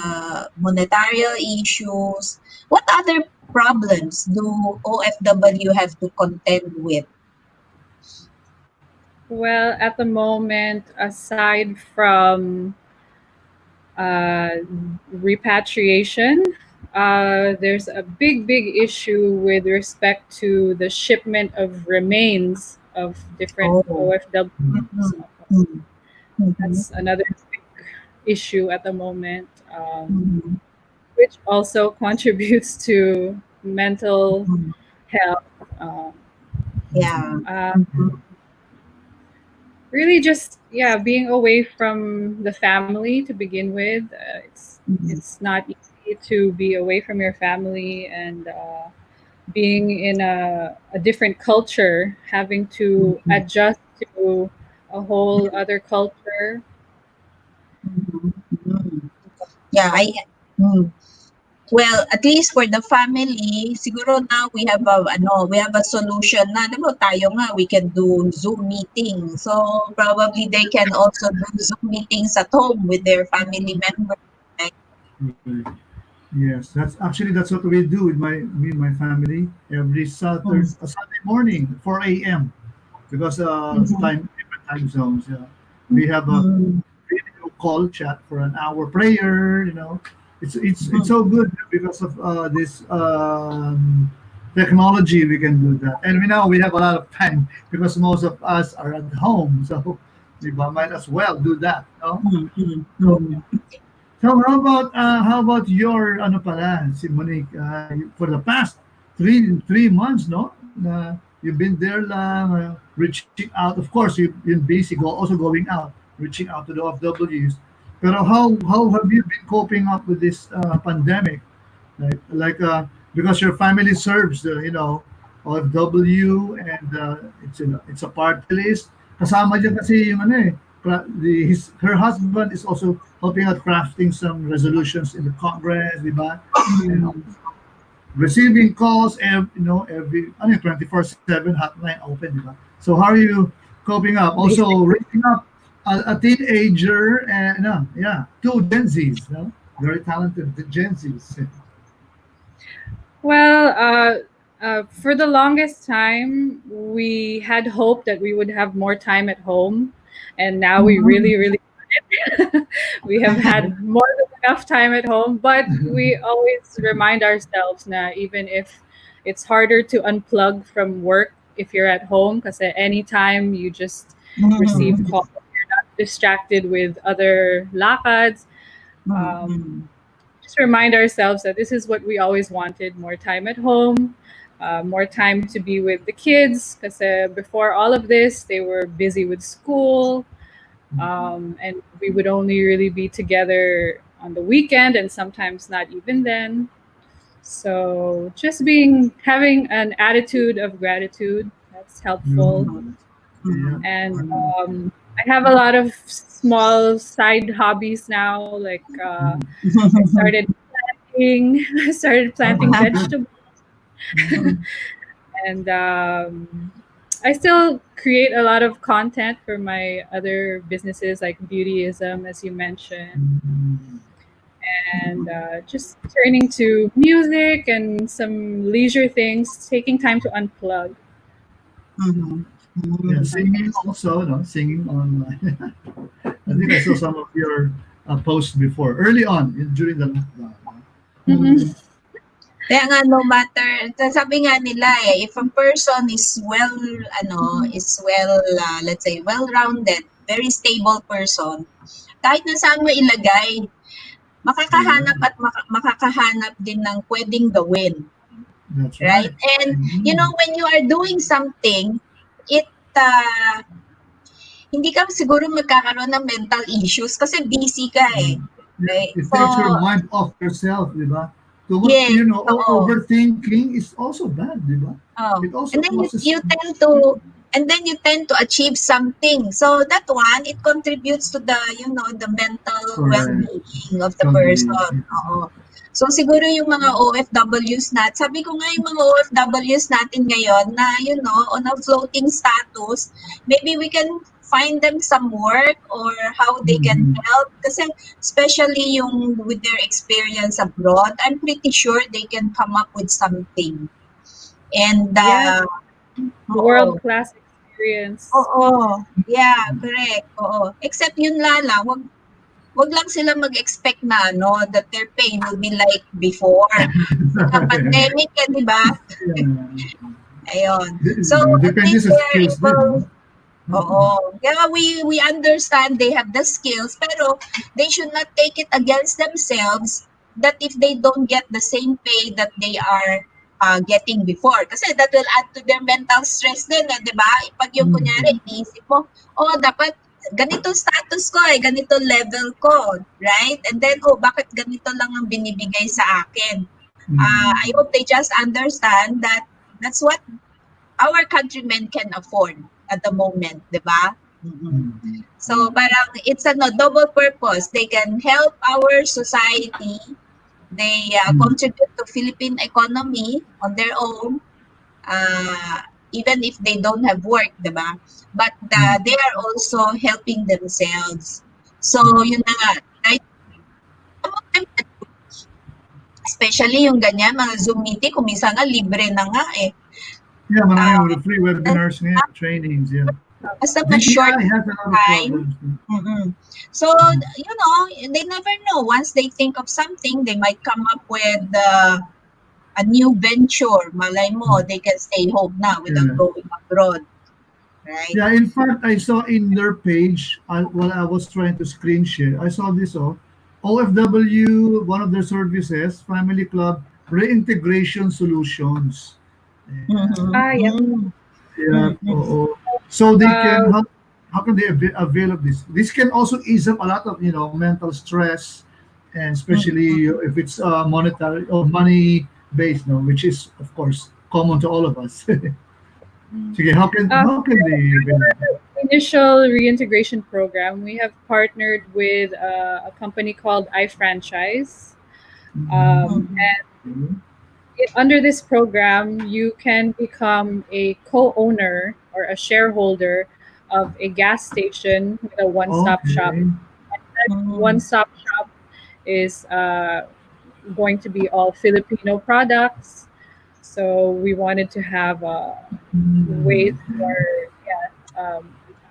Speaker 2: monetary issues, what other problems do OFW have to contend with?
Speaker 3: Well, at the moment, aside from repatriation, there's a big issue with respect to the shipment of remains of different OFWs. That's another big issue at the moment. which also contributes to mental
Speaker 2: Mhm.
Speaker 3: health. Um,
Speaker 2: Yeah.
Speaker 3: uh, really, just yeah, being away from the family to begin with.
Speaker 2: Mhm.
Speaker 3: It's not easy to be away from your family and being in a different culture, having to
Speaker 2: Mhm.
Speaker 3: adjust to a whole other culture.
Speaker 2: Mhm. Mhm. Yeah, mm. Well, at least for the family, siguro now we have a solution na, 'di ba tayo nga, we can do Zoom meeting. So, probably they can also do Zoom meetings at home with their family members, right?
Speaker 1: Right. Yes, that's what we do with my family every
Speaker 2: Mm.
Speaker 1: Sunday morning, 4 a.m. because
Speaker 2: Mhm.
Speaker 1: different time zones. Yeah, we have a
Speaker 2: Mm.
Speaker 1: video call chat for an hour prayer. It's
Speaker 2: Mhm.
Speaker 1: so good because of this technology. We can do that, and we have a lot of time because most of us are at home, so we might as well do that. No?
Speaker 2: Mm, mm,
Speaker 1: So,
Speaker 2: mm.
Speaker 1: so how about your ano pala si Monique for the past three months no na you've been there lang reaching out, of course you've been busy also going out reaching out to the OFWs, pero how have you been coping up with this pandemic, because your family serves the OFW, and it's a party list. Kasama dyan kasi yung ano her husband is also helping out crafting some resolutions in the Congress, di ba? And
Speaker 2: Mm.
Speaker 1: receiving calls every 24/7 hotline open, di ba? So how are you coping up? Also
Speaker 3: Basically.
Speaker 1: raising up a teenager and two Gen Zs, no? Very talented Gen Zs.
Speaker 3: Well, for the longest time, we had hoped that we would have more time at home, and now we
Speaker 2: Mhm.
Speaker 3: really, really we have had more than enough time at home. But we always remind ourselves that even if it's harder to unplug from work if you're at home, because at any time you just receive
Speaker 2: Mhm.
Speaker 3: calls, you're not distracted with other lakads. Um,
Speaker 2: Mm.
Speaker 3: just remind ourselves that this is what we always wanted: more time at home, more time to be with the kids. Because before all of this, they were busy with school, and we would only really be together on the weekend and sometimes not even then. So just having an attitude of gratitude, that's helpful.
Speaker 1: Mm,
Speaker 2: Mhm.
Speaker 1: yeah.
Speaker 2: Mhm.
Speaker 3: And
Speaker 2: Mhm.
Speaker 3: I have a lot of small side hobbies now. Like I started planting, I started
Speaker 1: Oh,
Speaker 3: planting
Speaker 1: good.
Speaker 3: vegetables,
Speaker 1: Mm,
Speaker 3: and I still create a lot of content for my other businesses like Beautyism, as you mentioned,
Speaker 1: mm,
Speaker 3: and just turning to music and some leisure things, taking time to unplug.
Speaker 2: Mhm.
Speaker 1: yeah,
Speaker 2: Mhm.
Speaker 1: singing also, no? Singing online. I think I saw some of your posts before, early on during the lockdown. No?
Speaker 3: Mhm.
Speaker 2: Mhm. Kaya nga no matter sabi nga nila, if a person is let's say well-rounded, very stable person, kahit na saan mo ilagay, makakahanap
Speaker 1: Yeah,
Speaker 2: at makakahanap din ng puwedeng gawin,
Speaker 1: that's
Speaker 2: right?
Speaker 1: right.
Speaker 2: And,
Speaker 1: Mm,
Speaker 2: when you are doing something, it, hindi ka siguro magkakaroon ng mental issues kasi busy ka, eh,
Speaker 1: yeah.
Speaker 2: right?
Speaker 1: It
Speaker 2: So,
Speaker 1: takes your mind off yourself, di ba?
Speaker 2: yes, oo.
Speaker 1: Overthinking is also bad, di ba?
Speaker 2: Oh,
Speaker 1: It also
Speaker 2: and then
Speaker 1: causes
Speaker 2: you tend to achieve something. So that one, it contributes to the mental
Speaker 1: correct
Speaker 2: well-being of the
Speaker 1: contribute.
Speaker 2: person. Oo. So siguro yung mga OFWs sabi ko nga yung mga OFWs natin ngayon na, on a floating status, maybe we can find them some work or how they can
Speaker 1: Mhm.
Speaker 2: help. Kasi especially yung with their experience abroad, I'm pretty sure they can come up with something. And,
Speaker 3: Yeah, world
Speaker 2: oo.
Speaker 3: class experience.
Speaker 2: Oo. Yeah, correct. Oo. Except yun lang, wag lang sila mag-expect na that their pay will be like before. Naka-pandemic, 'di ba?
Speaker 1: Yeah.
Speaker 2: Ayun. So, at
Speaker 1: Depende
Speaker 2: least
Speaker 1: sa
Speaker 2: they are
Speaker 1: skills din,
Speaker 2: able.
Speaker 1: no?
Speaker 2: Oo. Kaya we understand they have the skills, pero they should not take it against themselves that if they don't get the same pay that they are getting before. Kasi that will add to their mental stress din, di ba? Pag yung kunyari, iniisip mo, dapat ganito status ko ganito level ko, right? And then, bakit ganito lang ang binibigay sa akin? I hope they just understand that that's what our countrymen can afford at the moment, di ba? So, parang it's a double purpose. They can help our society. They contribute to Philippine economy on their own, even if they don't have work, diba? But they are also helping themselves. So, yun na nga. Right? Especially yung ganyan, mga Zoom meeting, kung minsan nga, libre na nga eh.
Speaker 1: Yeah, maraming free webinars ngayon, trainings, yeah.
Speaker 2: Basta short
Speaker 1: DTI has a lot of
Speaker 2: time.
Speaker 1: problems.
Speaker 2: So, they never know. Once they think of something, they might come up with a new venture. Malay mo, they can stay home now without going abroad. Right?
Speaker 1: Yeah, in fact, I saw in their page, while I was trying to screen share, I saw this, OFW, one of their services, Family Club, Reintegration Solutions. Yeah. So they can, how can they avail of this? This can also ease up a lot of, mental stress, and especially if it's monetary or money based, which is, of course, common to all of us. Okay, how can they?
Speaker 3: Initial reintegration program, we have partnered with a company called iFranchise. And under this program, you can become a co-owner or a shareholder of a gas station with a one-stop shop. And that one-stop shop is going to be all Filipino products. So we wanted to have ways for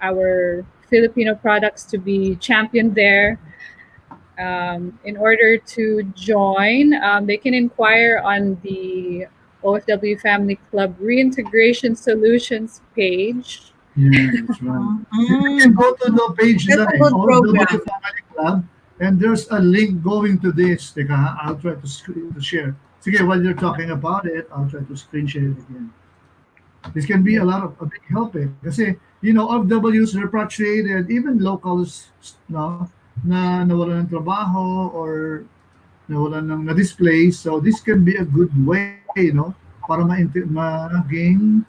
Speaker 3: our Filipino products to be championed there. In order to join, they can inquire on the OFW Family Club Reintegration Solutions page.
Speaker 1: Yeah, that's right. You can go to the page
Speaker 2: That's a good
Speaker 1: OFW
Speaker 2: program.
Speaker 1: Family Club, and there's a link going to this. Teka, I'll try to share. Sige, while you're talking about it, I'll try to screen share it again. This can be a big help kasi OFWs, repatriated, even locals, no, na nawalan ng trabaho or nawalan ng na-displace. So this can be a good way, para maging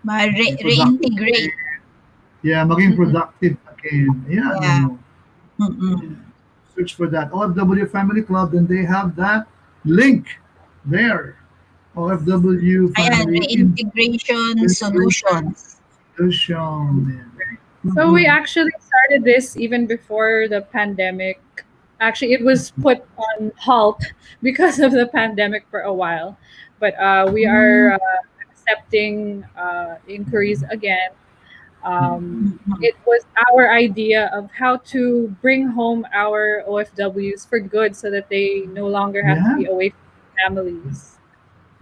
Speaker 2: Reintegrate.
Speaker 1: Yeah, maging productive again. Yeah. Search for that OFW Family Club, and they have that link there. OFW Family
Speaker 2: Reintegration Solutions.
Speaker 3: So we actually started this even before the pandemic. Actually, it was put on halt because of the pandemic for a while. But we are accepting inquiries again. It was our idea of how to bring home our OFWs for good so that they no longer have to be away from their families.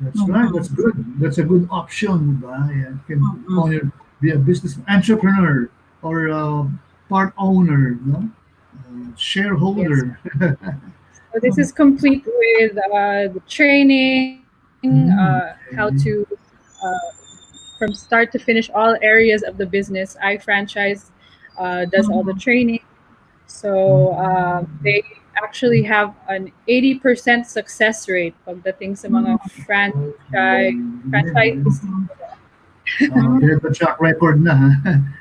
Speaker 1: That's right. That's good. That's a good option. Yeah. You can be a business entrepreneur or part owner, shareholder.
Speaker 3: Yes. So this is complete with the training, how to, from start to finish, all areas of the business. iFranchise does all the training. So they actually have an 80% success rate pagdating sa mga franchise.
Speaker 1: They have a track record na,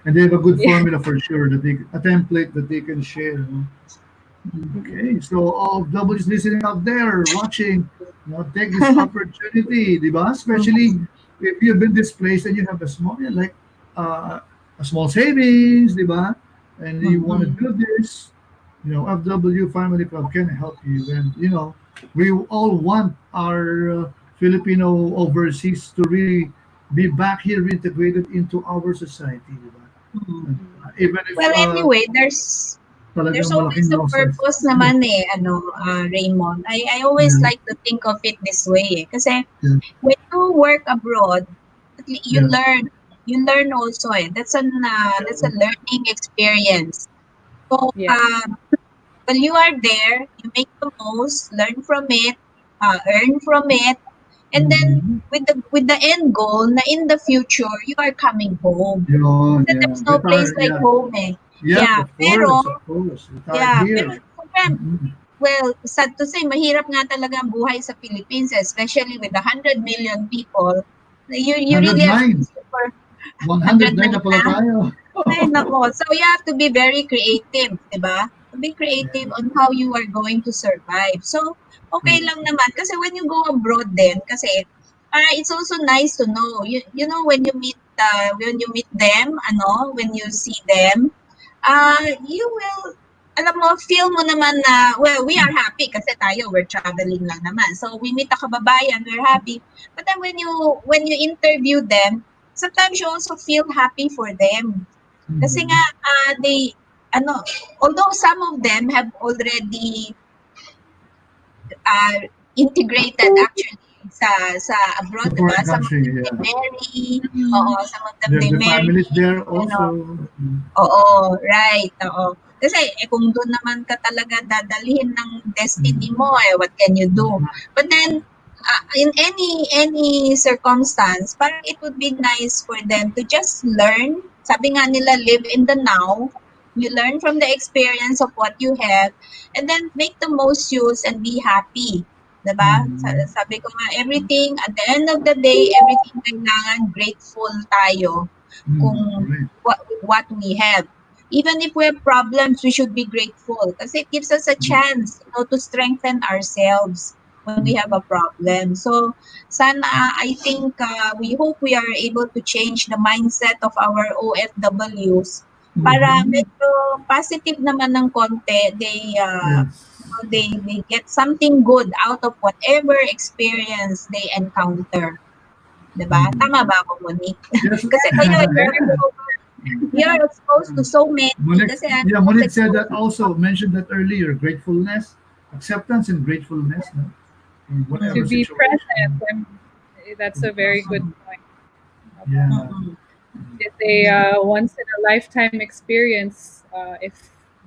Speaker 1: and they have a good formula for sure, a template that they can share. Okay, so all W's listening out there, watching, take this opportunity, diba? Especially if you've been displaced and you have a small savings, diba? And you want to do this, FW Family Club can help you. And we all want our Filipino overseas to really be back here reintegrated into our society, diba? Even if,
Speaker 2: anyway, there's always a purpose naman Raymond. I always like to think of it this way kasi when you work abroad, you learn also. That's a learning experience. So Well, you are there, you make the most, learn from it, earn from it, and then
Speaker 1: Mhm.
Speaker 2: with the end goal na in the future you are coming home.
Speaker 1: Yun,
Speaker 2: That
Speaker 1: yeah.
Speaker 2: there's no place
Speaker 1: Retire,
Speaker 2: like
Speaker 1: yeah.
Speaker 2: home eh.
Speaker 1: Yep,
Speaker 2: Yeah,
Speaker 1: of course, of course. Retire
Speaker 2: pero
Speaker 1: here.
Speaker 2: syempre,
Speaker 1: Mhm.
Speaker 2: well, sad to say, mahirap nga talaga ang buhay sa Philippines, especially with 100 million people. You really have to
Speaker 1: 109.
Speaker 2: be super
Speaker 1: 109 na
Speaker 2: 109
Speaker 1: pala
Speaker 2: na.
Speaker 1: tayo.
Speaker 2: Ay, nako. So, you have to be very creative, di ba? To be creative on how you are going to survive. So, okay
Speaker 1: True.
Speaker 2: lang naman. Kasi when you go abroad din, kasi it's also nice to know. You know, when you meet them, when you see them, you will, alam mo, feel mo naman na, well, we are happy kasi tayo, we're traveling lang naman. So, we meet a kababayan, we're happy. But then when you interview them, sometimes you also feel happy for them. Kasi nga,
Speaker 1: Mhm.
Speaker 2: they, although some of them have already uh, integrated actually sa
Speaker 1: Sa
Speaker 2: abroad, di ba?
Speaker 1: foreign
Speaker 2: Some of
Speaker 1: country,
Speaker 2: them they
Speaker 1: yeah.
Speaker 2: marry, oo, some of them
Speaker 1: There's
Speaker 2: they
Speaker 1: the
Speaker 2: marry,
Speaker 1: families there
Speaker 2: you know,
Speaker 1: also.
Speaker 2: oo, right, oo. Kasi kung doon naman ka talaga dadalhin ng destiny mo, what can you do? But then, in any circumstance, parang it would be nice for them to just learn. Sabi nga nila, live in the now. You learn from the experience of what you have, and then make the most use and be happy. Diba?
Speaker 1: Mhm.
Speaker 2: Sabi ko nga, everything, at the end of the day, everything kailangan grateful tayo kung
Speaker 1: Right.
Speaker 2: what we have. Even if we have problems, we should be grateful kasi it gives us a chance, to strengthen ourselves when we have a problem. So, sana, I think, we hope we are able to change the mindset of our OFWs para
Speaker 1: Mhm.
Speaker 2: medyo positive naman ng konti.
Speaker 1: Yes.
Speaker 2: They get something good out of whatever experience they encounter. 'Di ba?
Speaker 1: Mhm.
Speaker 2: Tama ba ako, Monique?
Speaker 1: Yes.
Speaker 2: Kasi kayo,
Speaker 1: Yeah.
Speaker 2: you're exposed to so many.
Speaker 1: Monique,
Speaker 2: Kasi
Speaker 1: yeah,
Speaker 2: was
Speaker 1: Monique said that
Speaker 2: exposed
Speaker 1: also, mentioned that earlier, gratefulness, acceptance and gratefulness, no? In
Speaker 3: To
Speaker 1: whatever
Speaker 3: be present.
Speaker 1: situation.
Speaker 3: That's a very good point.
Speaker 1: Yeah.
Speaker 2: Mm-mm.
Speaker 3: It's a once in a lifetime experience. If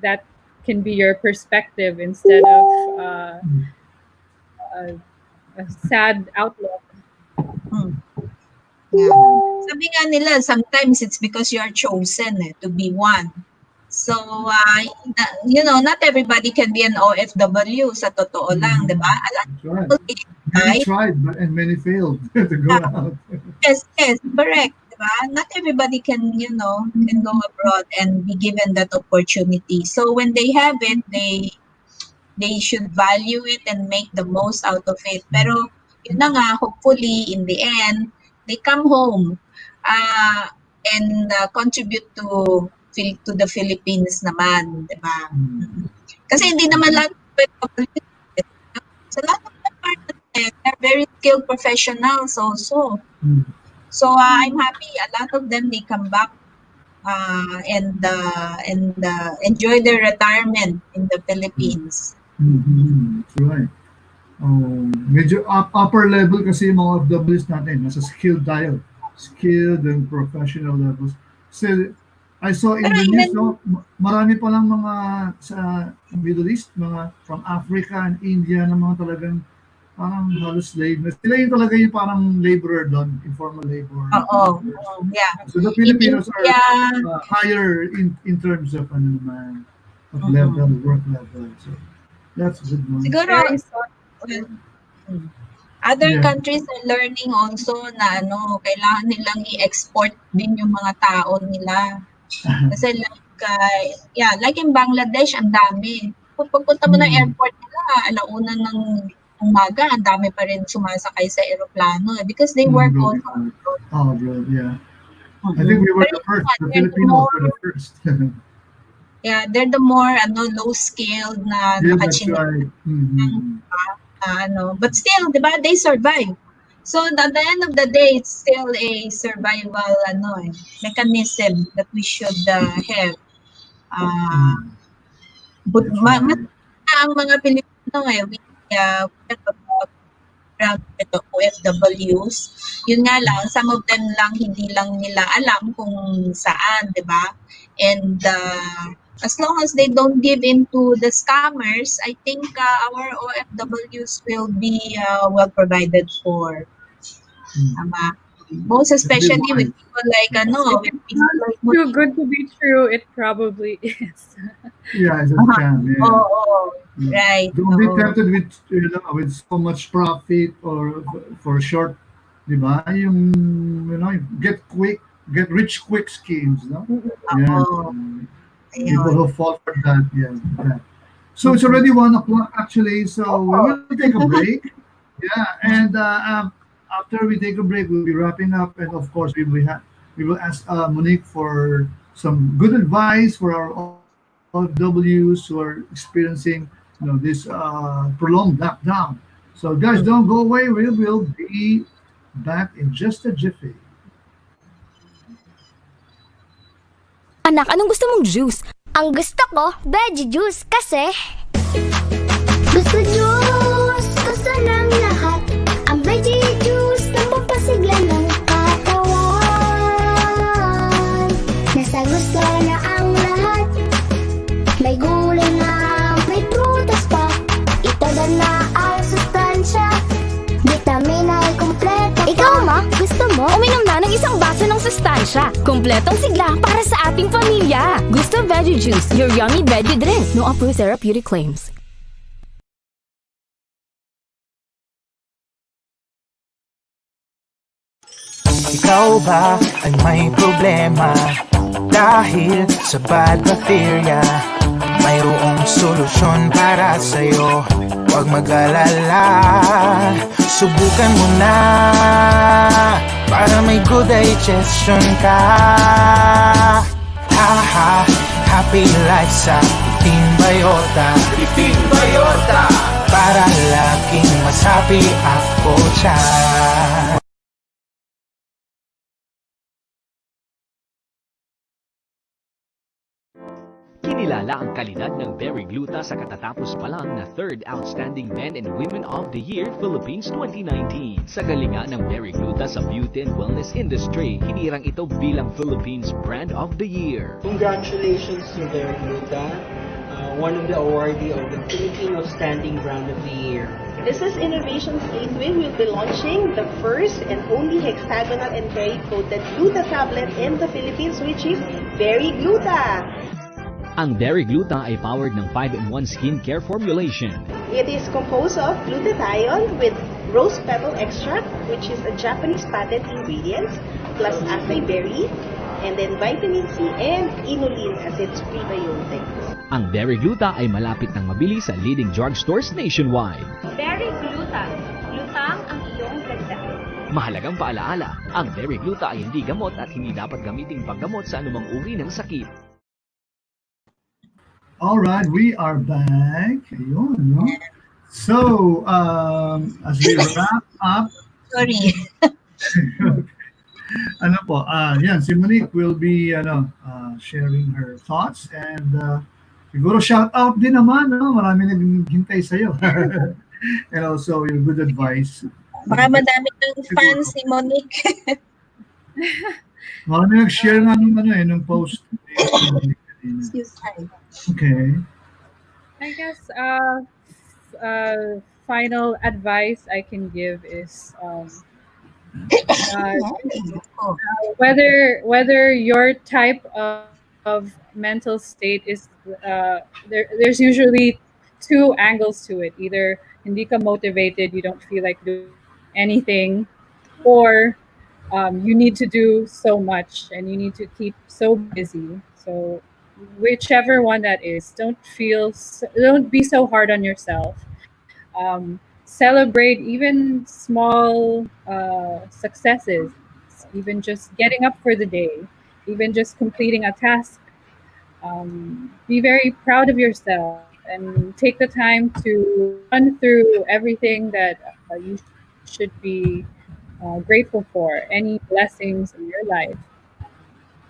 Speaker 3: that can be your perspective instead of a, a sad outlook.
Speaker 2: Mm. Yeah. Sabi nga nila, sometimes it's because you are chosen to be one. So, not everybody can be an OFW sa totoo lang, di ba?
Speaker 1: Mhm.
Speaker 2: A lot of
Speaker 1: That's right.
Speaker 2: people in
Speaker 1: Many
Speaker 2: life,
Speaker 1: tried, but and many failed to go out.
Speaker 2: yes, correct, di ba? Not everybody can go abroad and be given that opportunity. So, when they have it, they should value it and make the most out of it. Pero, yun na nga, hopefully, in the end, they come home uh, and contribute to the Philippines naman, di ba?
Speaker 1: Mm.
Speaker 2: Kasi hindi naman lahat sa lahat ng department, they're very skilled professionals also.
Speaker 1: Mm.
Speaker 2: So, I'm happy a lot of them, they come back and enjoy their retirement in the Philippines.
Speaker 1: Mhm. That's right. Medyo upper level kasi yung mga OFWs natin. Nasa skilled tayo. Skilled and professional levels. So, I saw in
Speaker 2: Pero
Speaker 1: the news,
Speaker 2: even,
Speaker 1: no, marami pa lang mga sa Middle East, mga from Africa and India na mga talagang parang halos slave. Sila yung talaga yung parang laborer doon, informal labor.
Speaker 2: yeah.
Speaker 1: So the
Speaker 2: In
Speaker 1: Filipinos are
Speaker 2: India,
Speaker 1: higher in terms of ano naman, of level,
Speaker 2: mm-mm.
Speaker 1: work level. So that's a good one.
Speaker 2: Siguro,
Speaker 3: Very soft.
Speaker 2: well, other
Speaker 1: Yeah.
Speaker 2: countries are learning also na kailangan nilang i-export din yung mga tao nila. Kasi like in Bangladesh, ang dami. Kung pagpunta mo ng
Speaker 1: Mm.
Speaker 2: airport nila, alauna ng umaga, ang dami pa rin sumasakay sa eroplano because they work
Speaker 1: Bro,
Speaker 2: also abroad.
Speaker 1: oh, bro, yeah. I think
Speaker 2: Mm-mm.
Speaker 1: we were
Speaker 2: Pero
Speaker 1: the
Speaker 2: yun
Speaker 1: first.
Speaker 2: nga,
Speaker 1: The
Speaker 2: they're the
Speaker 1: Filipinos
Speaker 2: more,
Speaker 1: were the first.
Speaker 2: they're the more low-skilled na
Speaker 1: Yeah, that's
Speaker 2: nakachinig
Speaker 1: right. Mm-hmm.
Speaker 2: but still, 'di ba, they survive. So at the end of the day, it's still a survival mechanism that we should have. Uh,
Speaker 1: Mm.
Speaker 2: but
Speaker 1: That's right.
Speaker 2: ang mga Pilipino we have a program ito OFWs. Yun nga lang, some of them lang hindi lang nila alam kung saan, 'di ba? And as long as they don't give into the scammers, I think our OFWs will be well provided for. Tama. Most
Speaker 1: Just be
Speaker 2: especially with
Speaker 1: wise.
Speaker 2: people like
Speaker 3: If
Speaker 2: with
Speaker 3: it's
Speaker 2: people
Speaker 3: not
Speaker 2: like
Speaker 3: too
Speaker 2: Monique.
Speaker 3: good to be true, it probably is.
Speaker 1: Yeah, it's a
Speaker 2: Uh-huh.
Speaker 1: scam. Yeah.
Speaker 2: Oo.
Speaker 1: Mm.
Speaker 2: Right.
Speaker 1: Don't be
Speaker 2: Oo.
Speaker 1: tempted with with so much profit or for short, di ba? Yung get quick, get rich quick schemes, no? Yeah.
Speaker 2: Oo.
Speaker 1: People
Speaker 2: Ayun.
Speaker 1: who fall for that, yeah. That. So it's
Speaker 2: Mhm.
Speaker 1: already 1 o'clock actually. So we
Speaker 2: Oo.
Speaker 1: will take a break. Yeah, and after we take a break, we'll be wrapping up, and of course, we will ask Monique for some good advice for our OFWs who are experiencing, this prolonged lockdown. So, guys, don't go away. We will be back in just a jiffy.
Speaker 4: Anak, anong gusto mong juice?
Speaker 5: Ang gusto ko, veggie juice kasi gusto juice, gusto ng lahat. Ang veggie juice na pampasigla ng katawan. Nasa gusto na ang lahat. May gulay na, may prutas pa. Ito na ang sustansya. Vitamin ay kumpleto pa.
Speaker 4: Ikaw, ma, gusto mo? Uminom na ng isang baso ng sustansya. Kompletong sigla para sa ating pamilya. Gusto Veggie Juice, your yummy veggie drink. No approved therapeutic claims.
Speaker 6: Ikaw ba ay may problema dahil sa bad bacteria? Mayroong solusyon para sa'yo, huwag mag-alala. Subukan mo na para may good digestion ka. Ha, happy life sa Itin Biota. Itin Biota, para laging mas happy ako dyan.
Speaker 7: Kinilala ang kalidad ng Berry Gluta sa katatapos pa lang na 3rd Outstanding Men and Women of the Year Philippines 2019. Sa galingan ng Berry Gluta sa beauty and wellness industry, hinirang ito bilang Philippines Brand of the Year.
Speaker 8: Congratulations to Berry Gluta, one of the awardee of the Philippine Outstanding Brand of the Year.
Speaker 9: This is Innovations Gateway. We'll be launching the first and only hexagonal and berry-coated gluta tablet in the Philippines, which is Berry Gluta.
Speaker 7: Ang Berry Gluta ay powered ng 5-in-1 skincare formulation.
Speaker 9: It is composed of glutathione with rose petal extract, which is a Japanese patent ingredient, plus acai berry, and then vitamin C and inulin as its prebiotics.
Speaker 7: Ang Berry Gluta ay malapit ng mabili sa leading drugstores nationwide.
Speaker 10: Berry Gluta. Lutang ang iyong dagdag.
Speaker 7: Mahalagang paalaala, ang Berry Gluta ay hindi gamot at hindi dapat gamiting panggamot sa anumang uri ng sakit.
Speaker 1: All right, we are back. Ayun, no? So, as we wrap up,
Speaker 2: Sorry.
Speaker 1: yan, si Monique will be, sharing her thoughts and siguro shout out din naman, no? Marami naghihintay sa'yo. And also your good advice.
Speaker 2: Baka madami ng fans si Monique.
Speaker 1: Marami nag-share nga nung post.
Speaker 2: Excuse me.
Speaker 1: Okay.
Speaker 3: I guess final advice I can give is whether your type of mental state is there's usually two angles to it. Either hindi ka motivated, you don't feel like doing anything, or you need to do so much and you need to keep so busy. So whichever one that is, don't be so hard on yourself. Celebrate even small successes, even just getting up for the day, even just completing a task. Be very proud of yourself and take the time to run through everything that you should be grateful for, any blessings in your life.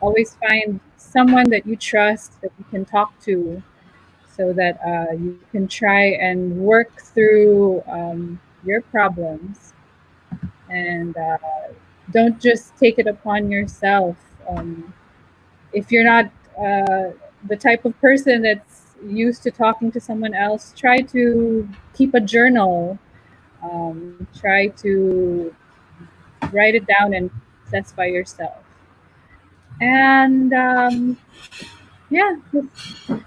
Speaker 3: Always find someone that you trust, that you can talk to, so that you can try and work through your problems. And don't just take it upon yourself. If you're not the type of person that's used to talking to someone else, try to keep a journal. Try to write it down and process by yourself. And yeah, just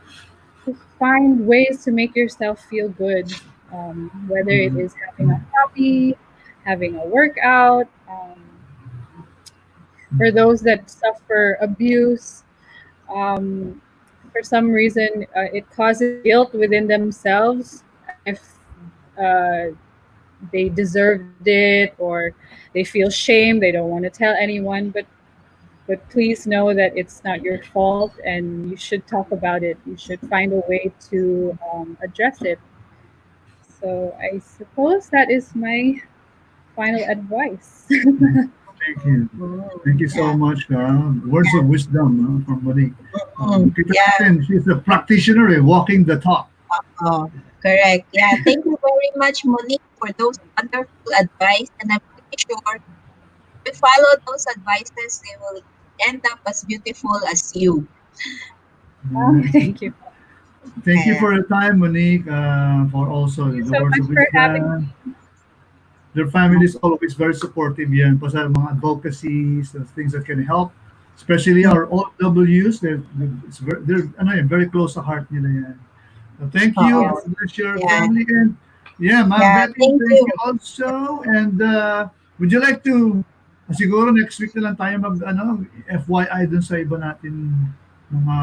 Speaker 3: find ways to make yourself feel good, whether it is having a hobby, having a workout. For those that suffer abuse, um, for some reason, it causes guilt within themselves as if uh, they deserved it, or they feel shame. They don't want to tell anyone, but please know that it's not your fault, and you should talk about it. You should find a way to address it. So I suppose that is my final advice.
Speaker 1: Thank you. Thank you so
Speaker 2: Yeah.
Speaker 1: much. Words of wisdom from Monique. Kita
Speaker 2: Yeah.
Speaker 1: natin, she's a practitioner, walking the talk.
Speaker 2: Oh, correct. Yeah. Thank you very much, Monique, for those wonderful advice. And I'm pretty sure if we follow those advices, they will end up as beautiful as you.
Speaker 3: Thank you.
Speaker 1: Thank you
Speaker 2: Yeah.
Speaker 1: for your time, Monique, for also
Speaker 3: Thank you
Speaker 1: the
Speaker 3: so
Speaker 1: words
Speaker 3: much
Speaker 1: of
Speaker 3: for having
Speaker 1: wisdom. Their family is always very supportive yan pa sa mga advocacies, things that can help. Especially our OFWs, they're ano, very close sa heart nila yan. So thank you.
Speaker 2: Oo.
Speaker 3: Yes.
Speaker 1: God bless your
Speaker 2: Yeah.
Speaker 1: family. And yeah, Ma'am
Speaker 2: Yeah.
Speaker 1: Betty,
Speaker 2: Thank
Speaker 1: thank
Speaker 2: you.
Speaker 1: you also. And would you like to, siguro next week na lang tayo FYI dun sa iba natin mga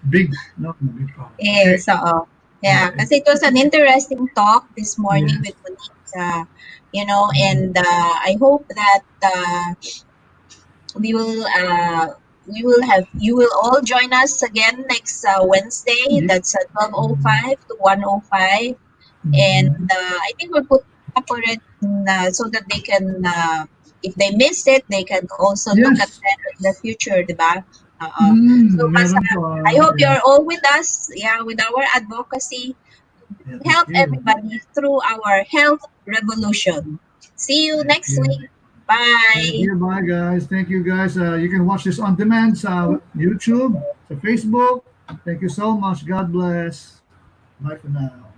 Speaker 1: big, no? Big problem. Okay?
Speaker 2: Yes. Oo. Yeah.
Speaker 1: Yeah.
Speaker 2: Kasi it was an interesting talk this morning
Speaker 1: Yes.
Speaker 2: with Monique. And I hope that we will we will have you will all join us again next Wednesday.
Speaker 1: Ye-
Speaker 2: That's at 12:05 to 1:05, and
Speaker 1: Mhm.
Speaker 2: I think we'll put up already so that they can if they missed it, they can also look at
Speaker 1: Yes.
Speaker 2: that in the future, diba? So basta,
Speaker 1: Meron pa.
Speaker 2: I hope
Speaker 1: Yeah.
Speaker 2: you're all with us, yeah, with our advocacy
Speaker 1: Yeah,
Speaker 2: to
Speaker 1: thank
Speaker 2: help
Speaker 1: you.
Speaker 2: everybody through our health revolution. See you
Speaker 1: Thank
Speaker 2: next
Speaker 1: you.
Speaker 2: week.
Speaker 1: Thank
Speaker 2: Bye.
Speaker 1: you. Bye, guys. Thank you, guys. You can watch this on demand sa YouTube, sa Facebook. Thank you so much. God bless. Bye for now.